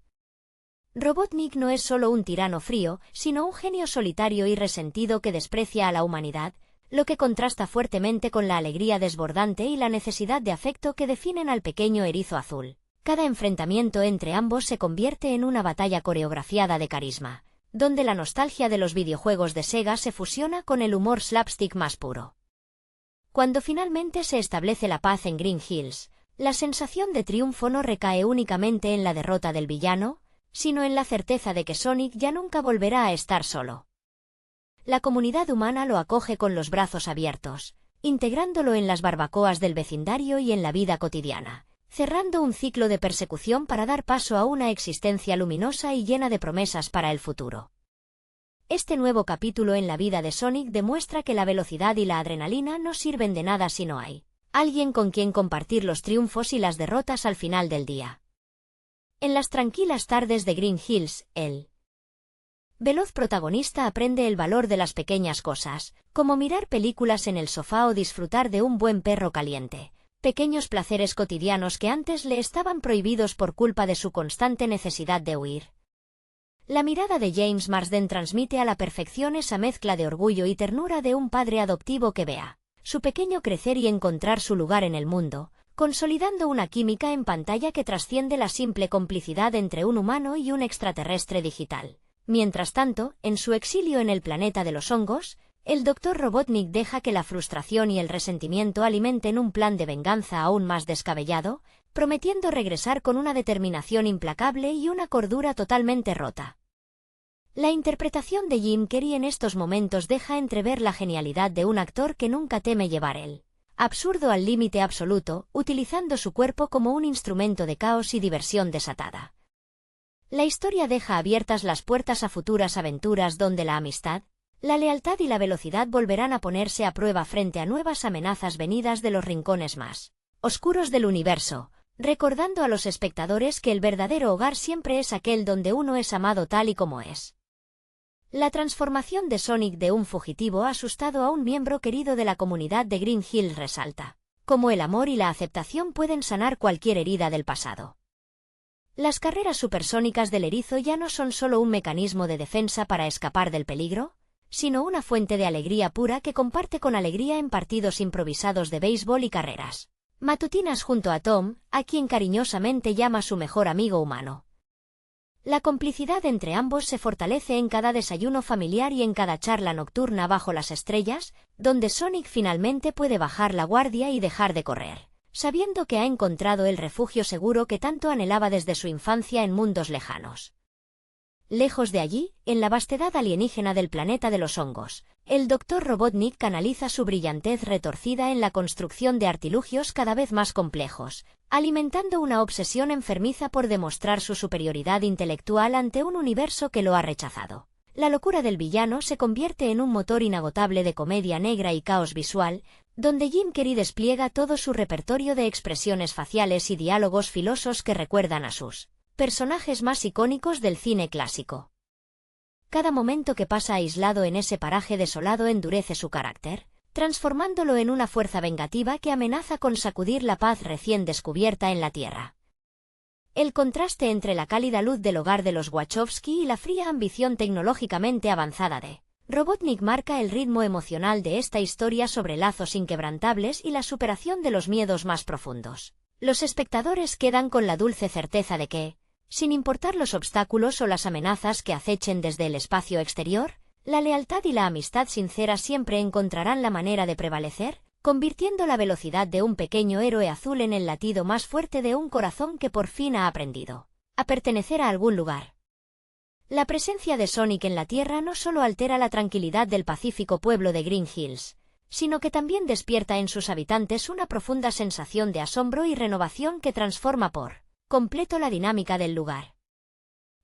S1: Robotnik no es solo un tirano frío, sino un genio solitario y resentido que desprecia a la humanidad, lo que contrasta fuertemente con la alegría desbordante y la necesidad de afecto que definen al pequeño erizo azul. Cada enfrentamiento entre ambos se convierte en una batalla coreografiada de carisma, donde la nostalgia de los videojuegos de Sega se fusiona con el humor slapstick más puro. Cuando finalmente se establece la paz en Green Hills, la sensación de triunfo no recae únicamente en la derrota del villano, sino en la certeza de que Sonic ya nunca volverá a estar solo. La comunidad humana lo acoge con los brazos abiertos, integrándolo en las barbacoas del vecindario y en la vida cotidiana, cerrando un ciclo de persecución para dar paso a una existencia luminosa y llena de promesas para el futuro. Este nuevo capítulo en la vida de Sonic demuestra que la velocidad y la adrenalina no sirven de nada si no hay alguien con quien compartir los triunfos y las derrotas al final del día. En las tranquilas tardes de Green Hills, el veloz protagonista aprende el valor de las pequeñas cosas, como mirar películas en el sofá o disfrutar de un buen perro caliente, pequeños placeres cotidianos que antes le estaban prohibidos por culpa de su constante necesidad de huir. La mirada de James Marsden transmite a la perfección esa mezcla de orgullo y ternura de un padre adoptivo que vea su pequeño crecer y encontrar su lugar en el mundo, consolidando una química en pantalla que trasciende la simple complicidad entre un humano y un extraterrestre digital. Mientras tanto, en su exilio en el planeta de los hongos, el Dr. Robotnik deja que la frustración y el resentimiento alimenten un plan de venganza aún más descabellado, prometiendo regresar con una determinación implacable y una cordura totalmente rota. La interpretación de Jim Carrey en estos momentos deja entrever la genialidad de un actor que nunca teme llevar el absurdo al límite absoluto, utilizando su cuerpo como un instrumento de caos y diversión desatada. La historia deja abiertas las puertas a futuras aventuras donde la amistad, la lealtad y la velocidad volverán a ponerse a prueba frente a nuevas amenazas venidas de los rincones más oscuros del universo, recordando a los espectadores que el verdadero hogar siempre es aquel donde uno es amado tal y como es. La transformación de Sonic de un fugitivo asustado a un miembro querido de la comunidad de Green Hills resalta cómo el amor y la aceptación pueden sanar cualquier herida del pasado. Las carreras supersónicas del erizo ya no son solo un mecanismo de defensa para escapar del peligro, sino una fuente de alegría pura que comparte con alegría en partidos improvisados de béisbol y carreras matutinas junto a Tom, a quien cariñosamente llama su mejor amigo humano. La complicidad entre ambos se fortalece en cada desayuno familiar y en cada charla nocturna bajo las estrellas, donde Sonic finalmente puede bajar la guardia y dejar de correr, sabiendo que ha encontrado el refugio seguro que tanto anhelaba desde su infancia en mundos lejanos. Lejos de allí, en la vastedad alienígena del planeta de los hongos, el Dr. Robotnik canaliza su brillantez retorcida en la construcción de artilugios cada vez más complejos, alimentando una obsesión enfermiza por demostrar su superioridad intelectual ante un universo que lo ha rechazado. La locura del villano se convierte en un motor inagotable de comedia negra y caos visual, donde Jim Carrey despliega todo su repertorio de expresiones faciales y diálogos filosos que recuerdan a sus personajes más icónicos del cine clásico. Cada momento que pasa aislado en ese paraje desolado endurece su carácter, transformándolo en una fuerza vengativa que amenaza con sacudir la paz recién descubierta en la Tierra. El contraste entre la cálida luz del hogar de los Wachowski y la fría ambición tecnológicamente avanzada de Robotnik marca el ritmo emocional de esta historia sobre lazos inquebrantables y la superación de los miedos más profundos. Los espectadores quedan con la dulce certeza de que, sin importar los obstáculos o las amenazas que acechen desde el espacio exterior, la lealtad y la amistad sincera siempre encontrarán la manera de prevalecer, convirtiendo la velocidad de un pequeño héroe azul en el latido más fuerte de un corazón que por fin ha aprendido a pertenecer a algún lugar. La presencia de Sonic en la Tierra no solo altera la tranquilidad del pacífico pueblo de Green Hills, sino que también despierta en sus habitantes una profunda sensación de asombro y renovación que transforma por completo la dinámica del lugar.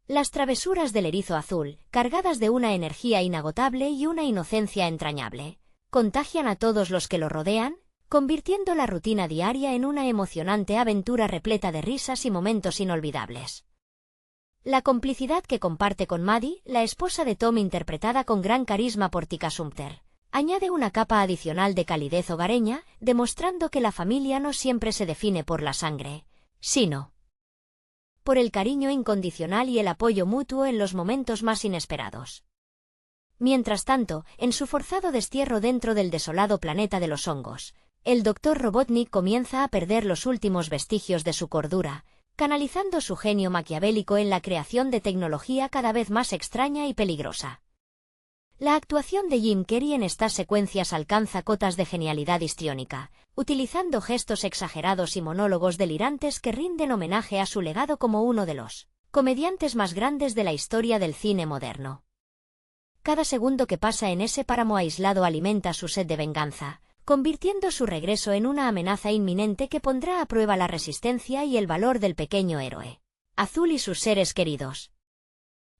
S1: Las travesuras del erizo azul, cargadas de una energía inagotable y una inocencia entrañable, contagian a todos los que lo rodean, convirtiendo la rutina diaria en una emocionante aventura repleta de risas y momentos inolvidables. La complicidad que comparte con Maddie, la esposa de Tom interpretada con gran carisma por Tika Sumpter, añade una capa adicional de calidez hogareña, demostrando que la familia no siempre se define por la sangre, sino por el cariño incondicional y el apoyo mutuo en los momentos más inesperados. Mientras tanto, en su forzado destierro dentro del desolado planeta de los hongos, el Dr. Robotnik comienza a perder los últimos vestigios de su cordura, canalizando su genio maquiavélico en la creación de tecnología cada vez más extraña y peligrosa. La actuación de Jim Carrey en estas secuencias alcanza cotas de genialidad histriónica, utilizando gestos exagerados y monólogos delirantes que rinden homenaje a su legado como uno de los comediantes más grandes de la historia del cine moderno. Cada segundo que pasa en ese páramo aislado alimenta su sed de venganza, convirtiendo su regreso en una amenaza inminente que pondrá a prueba la resistencia y el valor del pequeño héroe azul y sus seres queridos.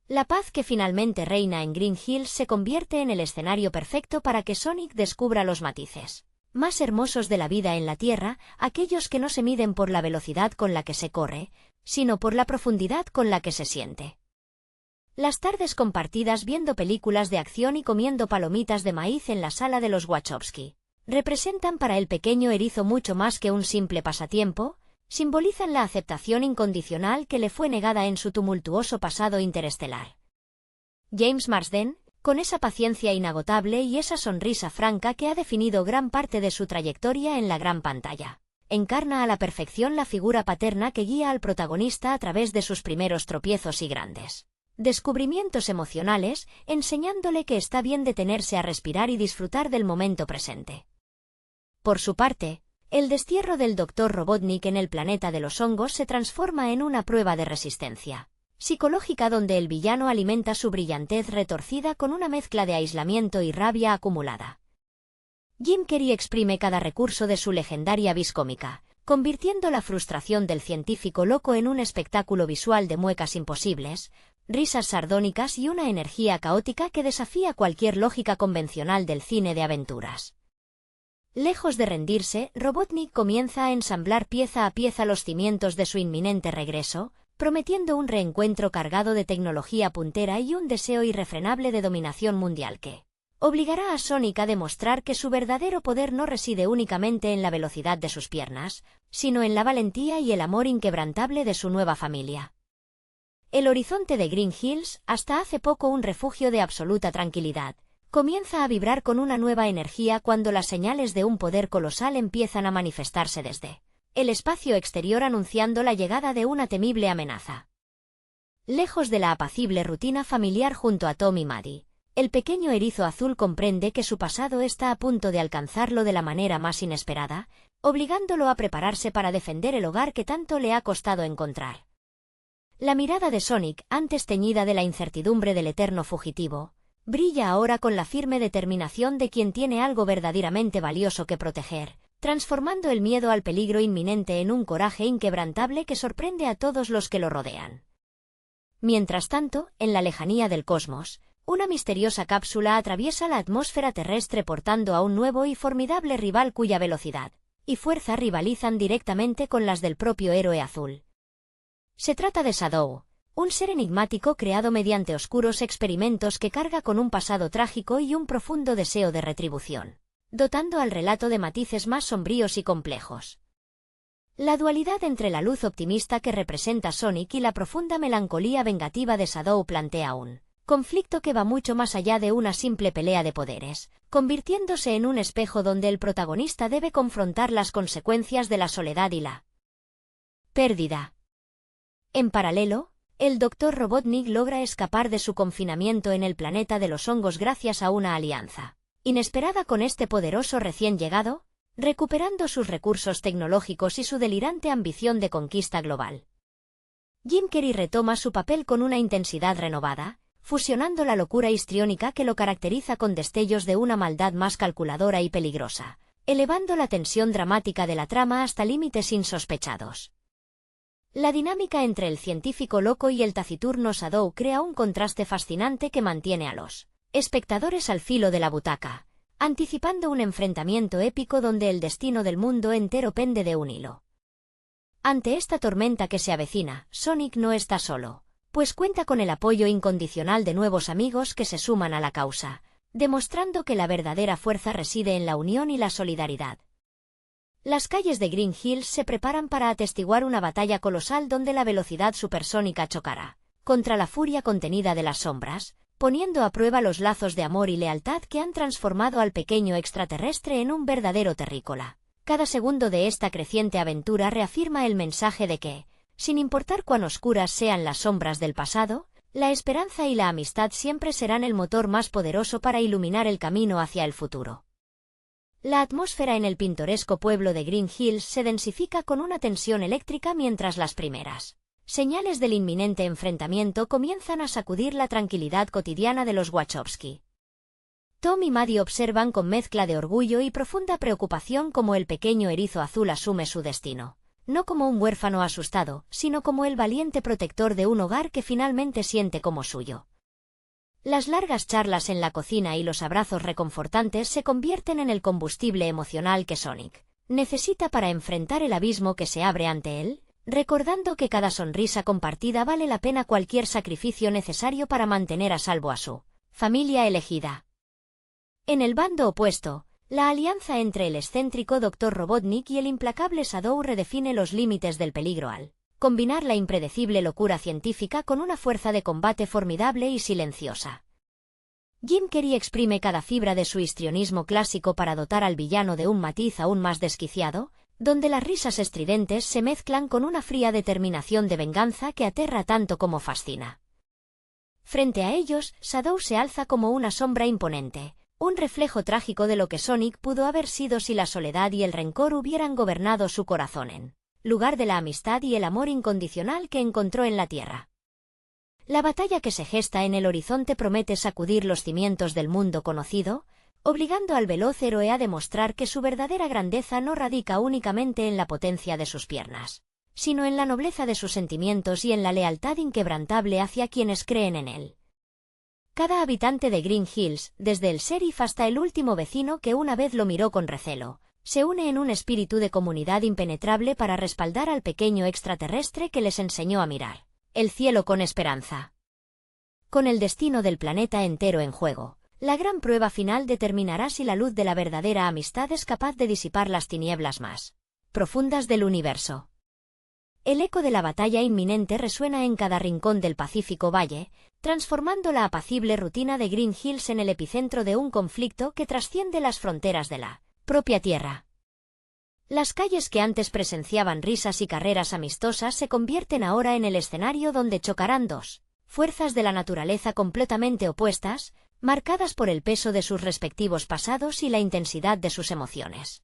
S1: La paz que finalmente reina en Green Hills se convierte en el escenario perfecto para que Sonic descubra los matices más hermosos de la vida en la Tierra, aquellos que no se miden por la velocidad con la que se corre, sino por la profundidad con la que se siente. Las tardes compartidas viendo películas de acción y comiendo palomitas de maíz en la sala de los Wachowski representan para el pequeño erizo mucho más que un simple pasatiempo, simbolizan la aceptación incondicional que le fue negada en su tumultuoso pasado interestelar. James Marsden, con esa paciencia inagotable y esa sonrisa franca que ha definido gran parte de su trayectoria en la gran pantalla, encarna a la perfección la figura paterna que guía al protagonista a través de sus primeros tropiezos y grandes descubrimientos emocionales, enseñándole que está bien detenerse a respirar y disfrutar del momento presente. Por su parte, el destierro del Dr. Robotnik en el planeta de los hongos se transforma en una prueba de resistencia psicológica donde el villano alimenta su brillantez retorcida con una mezcla de aislamiento y rabia acumulada. Jim Carrey exprime cada recurso de su legendaria vis cómica, convirtiendo la frustración del científico loco en un espectáculo visual de muecas imposibles, risas sardónicas y una energía caótica que desafía cualquier lógica convencional del cine de aventuras. Lejos de rendirse, Robotnik comienza a ensamblar pieza a pieza los cimientos de su inminente regreso, prometiendo un reencuentro cargado de tecnología puntera y un deseo irrefrenable de dominación mundial que obligará a Sonic a demostrar que su verdadero poder no reside únicamente en la velocidad de sus piernas, sino en la valentía y el amor inquebrantable de su nueva familia. El horizonte de Green Hills, hasta hace poco un refugio de absoluta tranquilidad, comienza a vibrar con una nueva energía cuando las señales de un poder colosal empiezan a manifestarse desde el espacio exterior anunciando la llegada de una temible amenaza. Lejos de la apacible rutina familiar junto a Tom y Maddie, el pequeño erizo azul comprende que su pasado está a punto de alcanzarlo de la manera más inesperada, obligándolo a prepararse para defender el hogar que tanto le ha costado encontrar. La mirada de Sonic, antes teñida de la incertidumbre del eterno fugitivo, brilla ahora con la firme determinación de quien tiene algo verdaderamente valioso que proteger, transformando el miedo al peligro inminente en un coraje inquebrantable que sorprende a todos los que lo rodean. Mientras tanto, en la lejanía del cosmos, una misteriosa cápsula atraviesa la atmósfera terrestre portando a un nuevo y formidable rival cuya velocidad y fuerza rivalizan directamente con las del propio héroe azul. Se trata de Shadow, un ser enigmático creado mediante oscuros experimentos que carga con un pasado trágico y un profundo deseo de retribución, dotando al relato de matices más sombríos y complejos. La dualidad entre la luz optimista que representa Sonic y la profunda melancolía vengativa de Shadow plantea un conflicto que va mucho más allá de una simple pelea de poderes, convirtiéndose en un espejo donde el protagonista debe confrontar las consecuencias de la soledad y la pérdida. En paralelo, el Dr. Robotnik logra escapar de su confinamiento en el planeta de los hongos gracias a una alianza inesperada con este poderoso recién llegado, recuperando sus recursos tecnológicos y su delirante ambición de conquista global. Jim Carrey retoma su papel con una intensidad renovada, fusionando la locura histriónica que lo caracteriza con destellos de una maldad más calculadora y peligrosa, elevando la tensión dramática de la trama hasta límites insospechados. La dinámica entre el científico loco y el taciturno Shadow crea un contraste fascinante que mantiene a los espectadores al filo de la butaca, anticipando un enfrentamiento épico donde el destino del mundo entero pende de un hilo. Ante esta tormenta que se avecina, Sonic no está solo, pues cuenta con el apoyo incondicional de nuevos amigos que se suman a la causa, demostrando que la verdadera fuerza reside en la unión y la solidaridad. Las calles de Green Hills se preparan para atestiguar una batalla colosal donde la velocidad supersónica chocará contra la furia contenida de las sombras, poniendo a prueba los lazos de amor y lealtad que han transformado al pequeño extraterrestre en un verdadero terrícola. Cada segundo de esta creciente aventura reafirma el mensaje de que, sin importar cuán oscuras sean las sombras del pasado, la esperanza y la amistad siempre serán el motor más poderoso para iluminar el camino hacia el futuro. La atmósfera en el pintoresco pueblo de Green Hills se densifica con una tensión eléctrica mientras las primeras señales del inminente enfrentamiento comienzan a sacudir la tranquilidad cotidiana de los Wachowski. Tom y Maddie observan con mezcla de orgullo y profunda preocupación cómo el pequeño erizo azul asume su destino, no como un huérfano asustado, sino como el valiente protector de un hogar que finalmente siente como suyo. Las largas charlas en la cocina y los abrazos reconfortantes se convierten en el combustible emocional que Sonic necesita para enfrentar el abismo que se abre ante él, recordando que cada sonrisa compartida vale la pena cualquier sacrificio necesario para mantener a salvo a su familia elegida. En el bando opuesto, la alianza entre el excéntrico Dr. Robotnik y el implacable Shadow redefine los límites del peligro al combinar la impredecible locura científica con una fuerza de combate formidable y silenciosa. Jim Carrey exprime cada fibra de su histrionismo clásico para dotar al villano de un matiz aún más desquiciado, donde las risas estridentes se mezclan con una fría determinación de venganza que aterra tanto como fascina. Frente a ellos, Shadow se alza como una sombra imponente, un reflejo trágico de lo que Sonic pudo haber sido si la soledad y el rencor hubieran gobernado su corazón en lugar de la amistad y el amor incondicional que encontró en la Tierra. La batalla que se gesta en el horizonte promete sacudir los cimientos del mundo conocido, obligando al veloz héroe a demostrar que su verdadera grandeza no radica únicamente en la potencia de sus piernas, sino en la nobleza de sus sentimientos y en la lealtad inquebrantable hacia quienes creen en él. Cada habitante de Green Hills, desde el sheriff hasta el último vecino que una vez lo miró con recelo, se une en un espíritu de comunidad impenetrable para respaldar al pequeño extraterrestre que les enseñó a mirar el cielo con esperanza. Con el destino del planeta entero en juego, la gran prueba final determinará si la luz de la verdadera amistad es capaz de disipar las tinieblas más profundas del universo. El eco de la batalla inminente resuena en cada rincón del Pacífico Valle, transformando la apacible rutina de Green Hills en el epicentro de un conflicto que trasciende las fronteras de la propia Tierra. Las calles que antes presenciaban risas y carreras amistosas se convierten ahora en el escenario donde chocarán dos fuerzas de la naturaleza completamente opuestas, marcadas por el peso de sus respectivos pasados y la intensidad de sus emociones.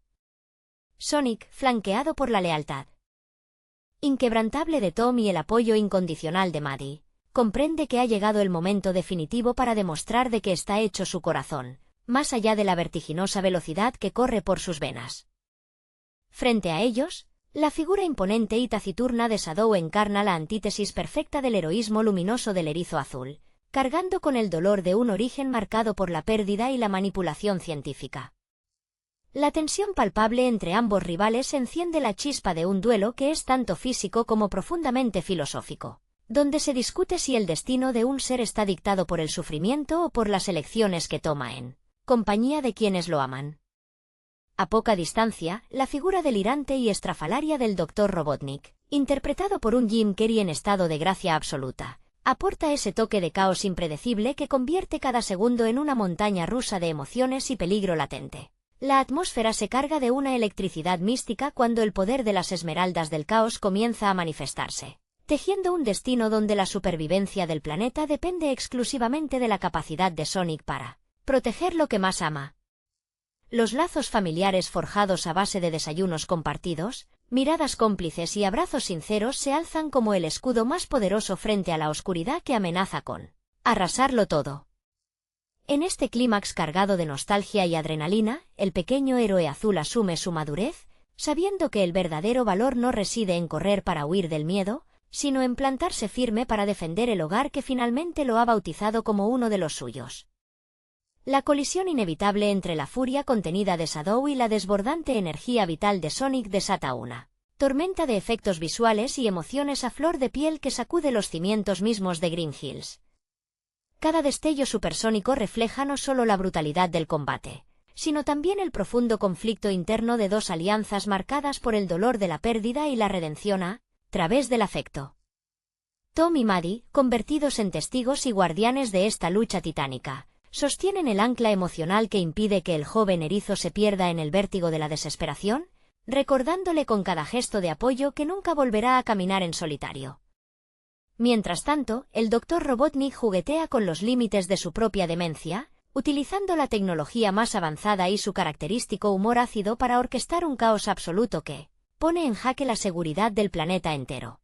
S1: Sonic, flanqueado por la lealtad inquebrantable de Tom y el apoyo incondicional de Maddie, comprende que ha llegado el momento definitivo para demostrar de qué está hecho su corazón, más allá de la vertiginosa velocidad que corre por sus venas. Frente a ellos, la figura imponente y taciturna de Shadow encarna la antítesis perfecta del heroísmo luminoso del erizo azul, cargando con el dolor de un origen marcado por la pérdida y la manipulación científica. La tensión palpable entre ambos rivales enciende la chispa de un duelo que es tanto físico como profundamente filosófico, donde se discute si el destino de un ser está dictado por el sufrimiento o por las elecciones que toma en compañía de quienes lo aman. A poca distancia, la figura delirante y estrafalaria del Dr. Robotnik, interpretado por un Jim Carrey en estado de gracia absoluta, aporta ese toque de caos impredecible que convierte cada segundo en una montaña rusa de emociones y peligro latente. La atmósfera se carga de una electricidad mística cuando el poder de las esmeraldas del caos comienza a manifestarse, tejiendo un destino donde la supervivencia del planeta depende exclusivamente de la capacidad de Sonic para proteger lo que más ama. Los lazos familiares forjados a base de desayunos compartidos, miradas cómplices y abrazos sinceros se alzan como el escudo más poderoso frente a la oscuridad que amenaza con arrasarlo todo. En este clímax cargado de nostalgia y adrenalina, el pequeño héroe azul asume su madurez, sabiendo que el verdadero valor no reside en correr para huir del miedo, sino en plantarse firme para defender el hogar que finalmente lo ha bautizado como uno de los suyos. La colisión inevitable entre la furia contenida de Shadow y la desbordante energía vital de Sonic desata una tormenta de efectos visuales y emociones a flor de piel que sacude los cimientos mismos de Green Hills. Cada destello supersónico refleja no solo la brutalidad del combate, sino también el profundo conflicto interno de dos alianzas marcadas por el dolor de la pérdida y la redención a través del afecto. Tom y Maddie, convertidos en testigos y guardianes de esta lucha titánica, sostienen el ancla emocional que impide que el joven erizo se pierda en el vértigo de la desesperación, recordándole con cada gesto de apoyo que nunca volverá a caminar en solitario. Mientras tanto, el Dr. Robotnik juguetea con los límites de su propia demencia, utilizando la tecnología más avanzada y su característico humor ácido para orquestar un caos absoluto que pone en jaque la seguridad del planeta entero.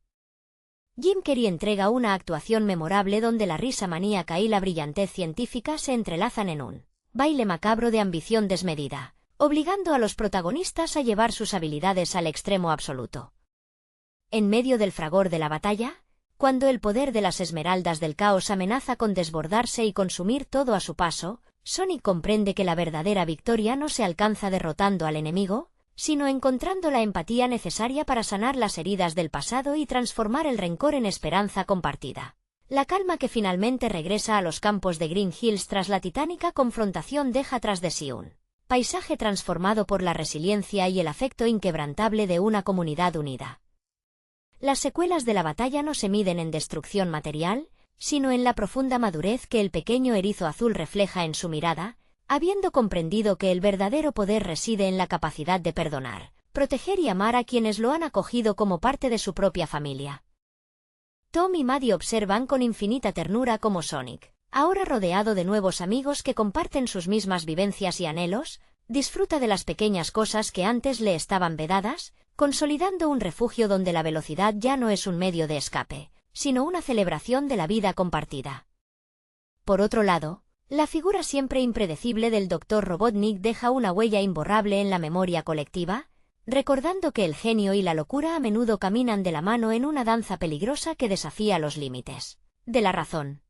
S1: Jim Carrey entrega una actuación memorable donde la risa maníaca y la brillantez científica se entrelazan en un baile macabro de ambición desmedida, obligando a los protagonistas a llevar sus habilidades al extremo absoluto. En medio del fragor de la batalla, cuando el poder de las esmeraldas del caos amenaza con desbordarse y consumir todo a su paso, Sonic comprende que la verdadera victoria no se alcanza derrotando al enemigo, sino encontrando la empatía necesaria para sanar las heridas del pasado y transformar el rencor en esperanza compartida. La calma que finalmente regresa a los campos de Green Hills tras la titánica confrontación deja tras de sí un paisaje transformado por la resiliencia y el afecto inquebrantable de una comunidad unida. Las secuelas de la batalla no se miden en destrucción material, sino en la profunda madurez que el pequeño erizo azul refleja en su mirada, habiendo comprendido que el verdadero poder reside en la capacidad de perdonar, proteger y amar a quienes lo han acogido como parte de su propia familia. Tom y Maddie observan con infinita ternura cómo Sonic, ahora rodeado de nuevos amigos que comparten sus mismas vivencias y anhelos, disfruta de las pequeñas cosas que antes le estaban vedadas, consolidando un refugio donde la velocidad ya no es un medio de escape, sino una celebración de la vida compartida. Por otro lado, la figura siempre impredecible del Dr. Robotnik deja una huella imborrable en la memoria colectiva, recordando que el genio y la locura a menudo caminan de la mano en una danza peligrosa que desafía los límites de la razón.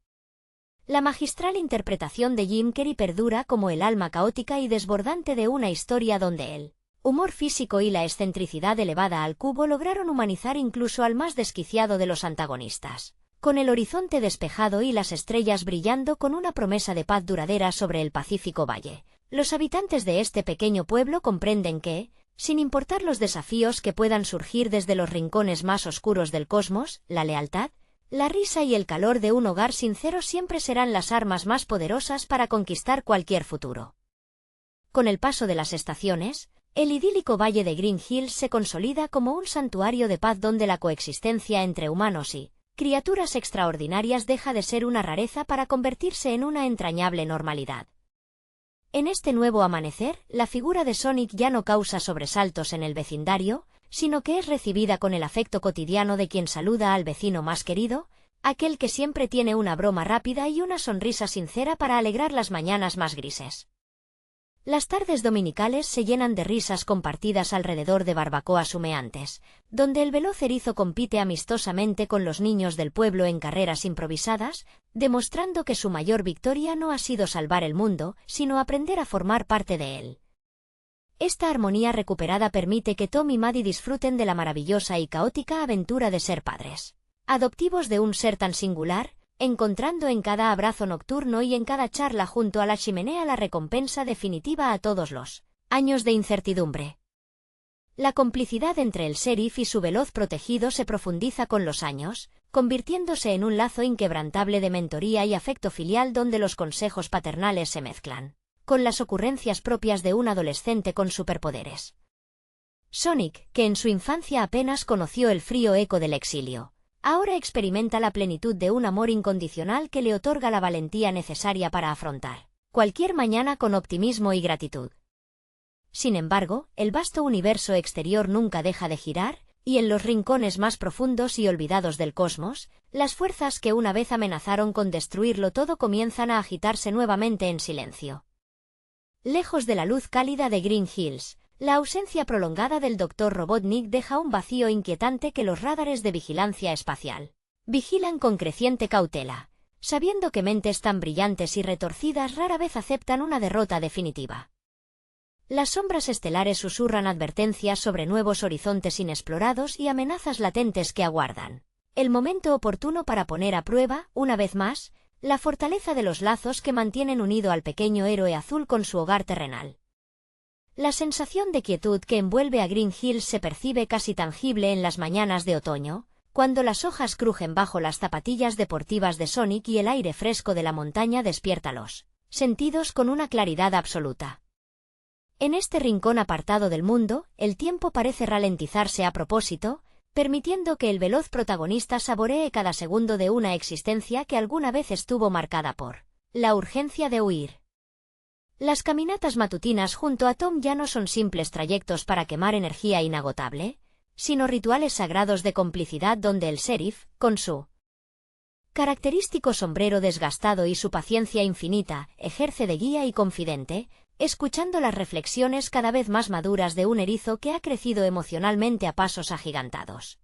S1: La magistral interpretación de Jim Carrey perdura como el alma caótica y desbordante de una historia donde el humor físico y la excentricidad elevada al cubo lograron humanizar incluso al más desquiciado de los antagonistas. Con el horizonte despejado y las estrellas brillando con una promesa de paz duradera sobre el Pacífico Valle, los habitantes de este pequeño pueblo comprenden que, sin importar los desafíos que puedan surgir desde los rincones más oscuros del cosmos, la lealtad, la risa y el calor de un hogar sincero siempre serán las armas más poderosas para conquistar cualquier futuro. Con el paso de las estaciones, el idílico valle de Green Hills se consolida como un santuario de paz donde la coexistencia entre humanos y criaturas extraordinarias deja de ser una rareza para convertirse en una entrañable normalidad. En este nuevo amanecer, la figura de Sonic ya no causa sobresaltos en el vecindario, sino que es recibida con el afecto cotidiano de quien saluda al vecino más querido, aquel que siempre tiene una broma rápida y una sonrisa sincera para alegrar las mañanas más grises. Las tardes dominicales se llenan de risas compartidas alrededor de barbacoas humeantes, donde el veloz erizo compite amistosamente con los niños del pueblo en carreras improvisadas, demostrando que su mayor victoria no ha sido salvar el mundo, sino aprender a formar parte de él. Esta armonía recuperada permite que Tom y Maddie disfruten de la maravillosa y caótica aventura de ser padres adoptivos de un ser tan singular, encontrando en cada abrazo nocturno y en cada charla junto a la chimenea la recompensa definitiva a todos los Años de incertidumbre. La complicidad entre el sheriff y su veloz protegido se profundiza con los años, convirtiéndose en un lazo inquebrantable de mentoría y afecto filial donde los consejos paternales se mezclan con las ocurrencias propias de un adolescente con superpoderes. Sonic, que en su infancia apenas conoció el frío eco del exilio, ahora experimenta la plenitud de un amor incondicional que le otorga la valentía necesaria para afrontar cualquier mañana con optimismo y gratitud. Sin embargo, el vasto universo exterior nunca deja de girar, y en los rincones más profundos y olvidados del cosmos, las fuerzas que una vez amenazaron con destruirlo todo comienzan a agitarse nuevamente en silencio. Lejos de la luz cálida de Green Hills, la ausencia prolongada del Dr. Robotnik deja un vacío inquietante que los radares de vigilancia espacial vigilan con creciente cautela, sabiendo que mentes tan brillantes y retorcidas rara vez aceptan una derrota definitiva. Las sombras estelares susurran advertencias sobre nuevos horizontes inexplorados y amenazas latentes que aguardan el momento oportuno para poner a prueba, una vez más, la fortaleza de los lazos que mantienen unido al pequeño héroe azul con su hogar terrenal. La sensación de quietud que envuelve a Green Hills se percibe casi tangible en las mañanas de otoño, cuando las hojas crujen bajo las zapatillas deportivas de Sonic y el aire fresco de la montaña despierta los sentidos con una claridad absoluta. En este rincón apartado del mundo, el tiempo parece ralentizarse a propósito, permitiendo que el veloz protagonista saboree cada segundo de una existencia que alguna vez estuvo marcada por la urgencia de huir. Las caminatas matutinas junto a Tom ya no son simples trayectos para quemar energía inagotable, sino rituales sagrados de complicidad donde el sheriff, con su característico sombrero desgastado y su paciencia infinita, ejerce de guía y confidente, escuchando las reflexiones cada vez más maduras de un erizo que ha crecido emocionalmente a pasos agigantados.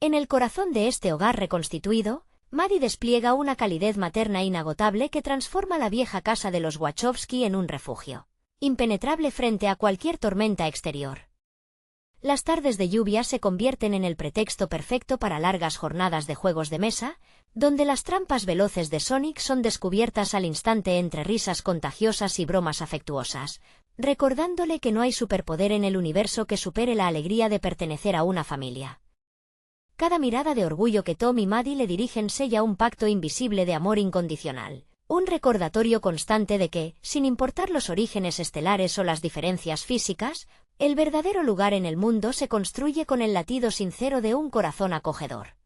S1: En el corazón de este hogar reconstituido, Maddie despliega una calidez materna inagotable que transforma la vieja casa de los Wachowski en un refugio impenetrable frente a cualquier tormenta exterior. Las tardes de lluvia se convierten en el pretexto perfecto para largas jornadas de juegos de mesa, donde las trampas veloces de Sonic son descubiertas al instante entre risas contagiosas y bromas afectuosas, recordándole que no hay superpoder en el universo que supere la alegría de pertenecer a una familia. Cada mirada de orgullo que Tom y Maddie le dirigen sella un pacto invisible de amor incondicional, un recordatorio constante de que, sin importar los orígenes estelares o las diferencias físicas, el verdadero lugar en el mundo se construye con el latido sincero de un corazón acogedor.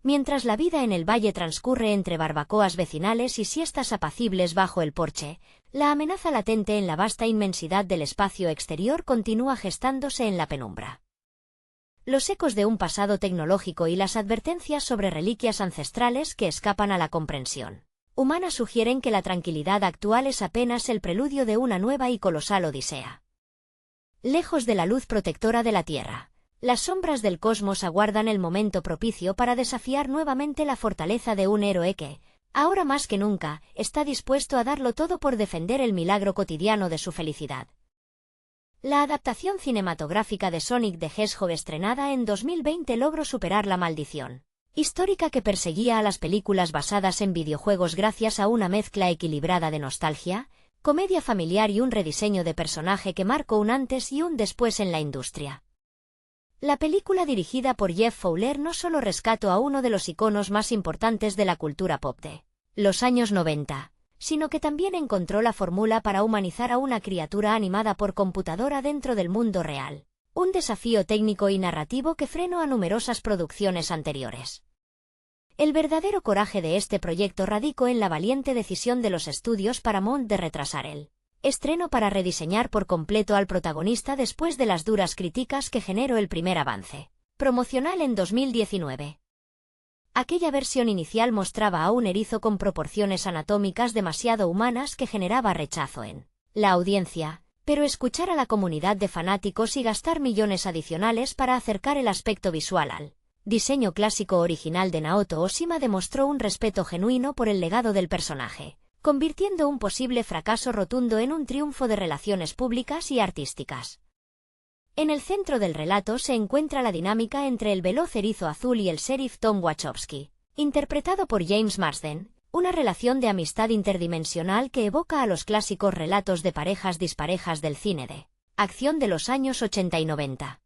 S1: Mientras la vida en el valle transcurre entre barbacoas vecinales y siestas apacibles bajo el porche, la amenaza latente en la vasta inmensidad del espacio exterior continúa gestándose en la penumbra. Los ecos de un pasado tecnológico y las advertencias sobre reliquias ancestrales que escapan a la comprensión humana sugieren que la tranquilidad actual es apenas el preludio de una nueva y colosal odisea. Lejos de la luz protectora de la Tierra, las sombras del cosmos aguardan el momento propicio para desafiar nuevamente la fortaleza de un héroe que, ahora más que nunca, está dispuesto a darlo todo por defender el milagro cotidiano de su felicidad. La adaptación cinematográfica de Sonic the Hedgehog estrenada en 2020 logró superar la maldición histórica que perseguía a las películas basadas en videojuegos gracias a una mezcla equilibrada de nostalgia, comedia familiar y un rediseño de personaje que marcó un antes y un después en la industria. La película dirigida por Jeff Fowler no solo rescató a uno de los iconos más importantes de la cultura pop de los años 90, sino que también encontró la fórmula para humanizar a una criatura animada por computadora dentro del mundo real, un desafío técnico y narrativo que frenó a numerosas producciones anteriores. El verdadero coraje de este proyecto radicó en la valiente decisión de los estudios Paramount de retrasar el estreno para rediseñar por completo al protagonista después de las duras críticas que generó el primer avance promocional en 2019. Aquella versión inicial mostraba a un erizo con proporciones anatómicas demasiado humanas que generaba rechazo en la audiencia, pero escuchar a la comunidad de fanáticos y gastar millones adicionales para acercar el aspecto visual al diseño clásico original de Naoto Oshima demostró un respeto genuino por el legado del personaje, convirtiendo un posible fracaso rotundo en un triunfo de relaciones públicas y artísticas. En el centro del relato se encuentra la dinámica entre el veloz erizo azul y el sheriff Tom Wachowski, interpretado por James Marsden, una relación de amistad interdimensional que evoca a los clásicos relatos de parejas disparejas del cine de acción de los años 80 y 90.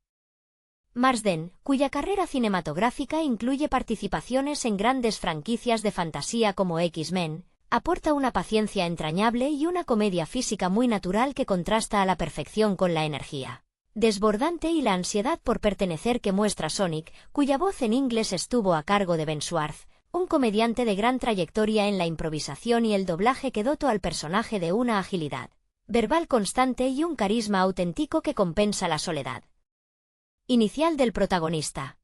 S1: Marsden, cuya carrera cinematográfica incluye participaciones en grandes franquicias de fantasía como X-Men, aporta una paciencia entrañable y una comedia física muy natural que contrasta a la perfección con la energía desbordante y la ansiedad por pertenecer que muestra Sonic, cuya voz en inglés estuvo a cargo de Ben Schwartz, un comediante de gran trayectoria en la improvisación y el doblaje que dotó al personaje de una agilidad verbal constante y un carisma auténtico que compensa la soledad inicial del protagonista.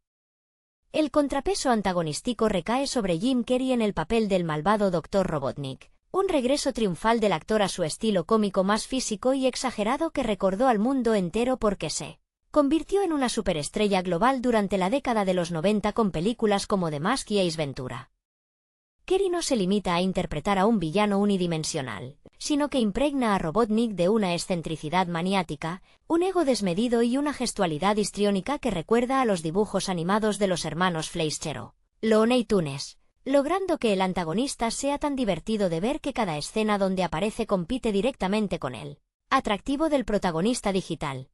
S1: El contrapeso antagonístico recae sobre Jim Carrey en el papel del malvado Dr. Robotnik, un regreso triunfal del actor a su estilo cómico más físico y exagerado que recordó al mundo entero porque se convirtió en una superestrella global durante la década de los 90 con películas como The Mask y Ace Ventura. Carrey no se limita a interpretar a un villano unidimensional, sino que impregna a Robotnik de una excentricidad maniática, un ego desmedido y una gestualidad histriónica que recuerda a los dibujos animados de los hermanos Fleischer o Looney Tunes, logrando que el antagonista sea tan divertido de ver que cada escena donde aparece compite directamente con él. Atractivo del protagonista digital.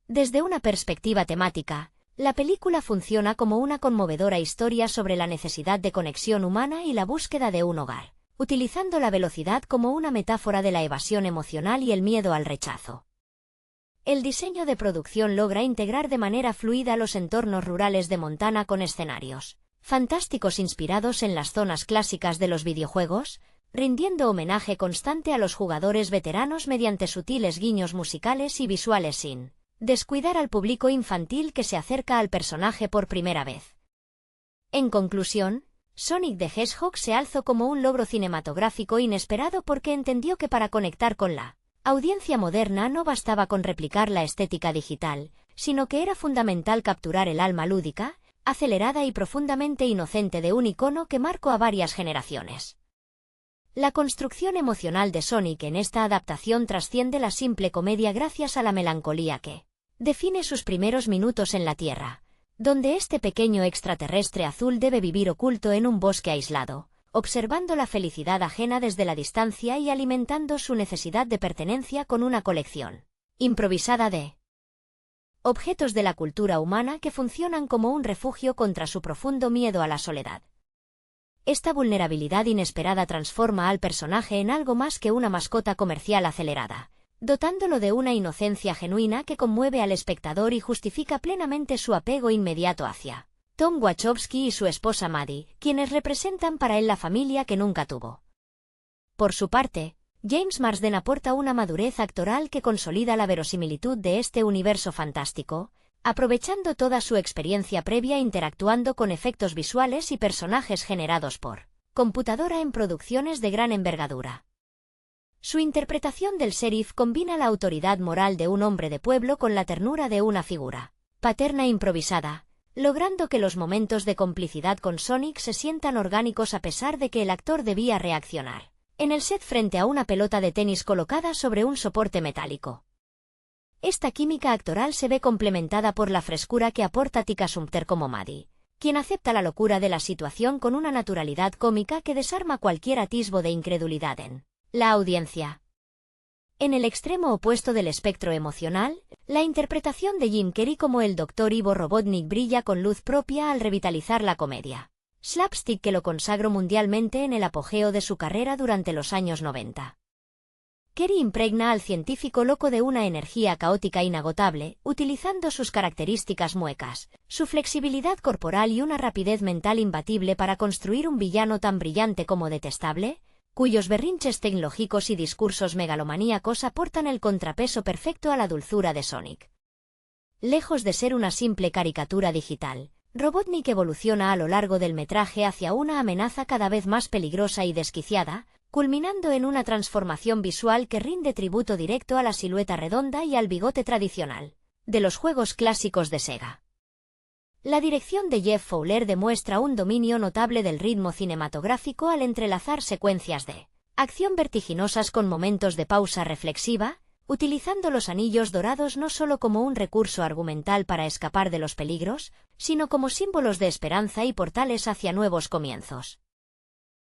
S1: Desde una perspectiva temática, la película funciona como una conmovedora historia sobre la necesidad de conexión humana y la búsqueda de un hogar, utilizando la velocidad como una metáfora de la evasión emocional y el miedo al rechazo. El diseño de producción logra integrar de manera fluida los entornos rurales de Montana con escenarios fantásticos inspirados en las zonas clásicas de los videojuegos, rindiendo homenaje constante a los jugadores veteranos mediante sutiles guiños musicales y visuales sin descuidar al público infantil que se acerca al personaje por primera vez. En conclusión, Sonic the Hedgehog se alzó como un logro cinematográfico inesperado porque entendió que para conectar con la audiencia moderna no bastaba con replicar la estética digital, sino que era fundamental capturar el alma lúdica, acelerada y profundamente inocente de un icono que marcó a varias generaciones. La construcción emocional de Sonic en esta adaptación trasciende la simple comedia gracias a la melancolía que define sus primeros minutos en la Tierra, donde este pequeño extraterrestre azul debe vivir oculto en un bosque aislado, observando la felicidad ajena desde la distancia y alimentando su necesidad de pertenencia con una colección improvisada de objetos de la cultura humana que funcionan como un refugio contra su profundo miedo a la soledad. Esta vulnerabilidad inesperada transforma al personaje en algo más que una mascota comercial acelerada, dotándolo de una inocencia genuina que conmueve al espectador y justifica plenamente su apego inmediato hacia Tom Wachowski y su esposa Maddie, quienes representan para él la familia que nunca tuvo. Por su parte, James Marsden aporta una madurez actoral que consolida la verosimilitud de este universo fantástico, aprovechando toda su experiencia previa interactuando con efectos visuales y personajes generados por computadora en producciones de gran envergadura. Su interpretación del sheriff combina la autoridad moral de un hombre de pueblo con la ternura de una figura paterna improvisada, logrando que los momentos de complicidad con Sonic se sientan orgánicos a pesar de que el actor debía reaccionar en el set frente a una pelota de tenis colocada sobre un soporte metálico. Esta química actoral se ve complementada por la frescura que aporta Tika Sumpter como Maddie, quien acepta la locura de la situación con una naturalidad cómica que desarma cualquier atisbo de incredulidad en la audiencia. En el extremo opuesto del espectro emocional, la interpretación de Jim Carrey como el Dr. Ivo Robotnik brilla con luz propia al revitalizar la comedia slapstick que lo consagró mundialmente en el apogeo de su carrera durante los años 90. Carrey impregna al científico loco de una energía caótica inagotable, utilizando sus características muecas, su flexibilidad corporal y una rapidez mental imbatible para construir un villano tan brillante como detestable, cuyos berrinches tecnológicos y discursos megalomaníacos aportan el contrapeso perfecto a la dulzura de Sonic. Lejos de ser una simple caricatura digital, Robotnik evoluciona a lo largo del metraje hacia una amenaza cada vez más peligrosa y desquiciada, culminando en una transformación visual que rinde tributo directo a la silueta redonda y al bigote tradicional de los juegos clásicos de Sega. La dirección de Jeff Fowler demuestra un dominio notable del ritmo cinematográfico al entrelazar secuencias de acción vertiginosas con momentos de pausa reflexiva, utilizando los anillos dorados no solo como un recurso argumental para escapar de los peligros, sino como símbolos de esperanza y portales hacia nuevos comienzos.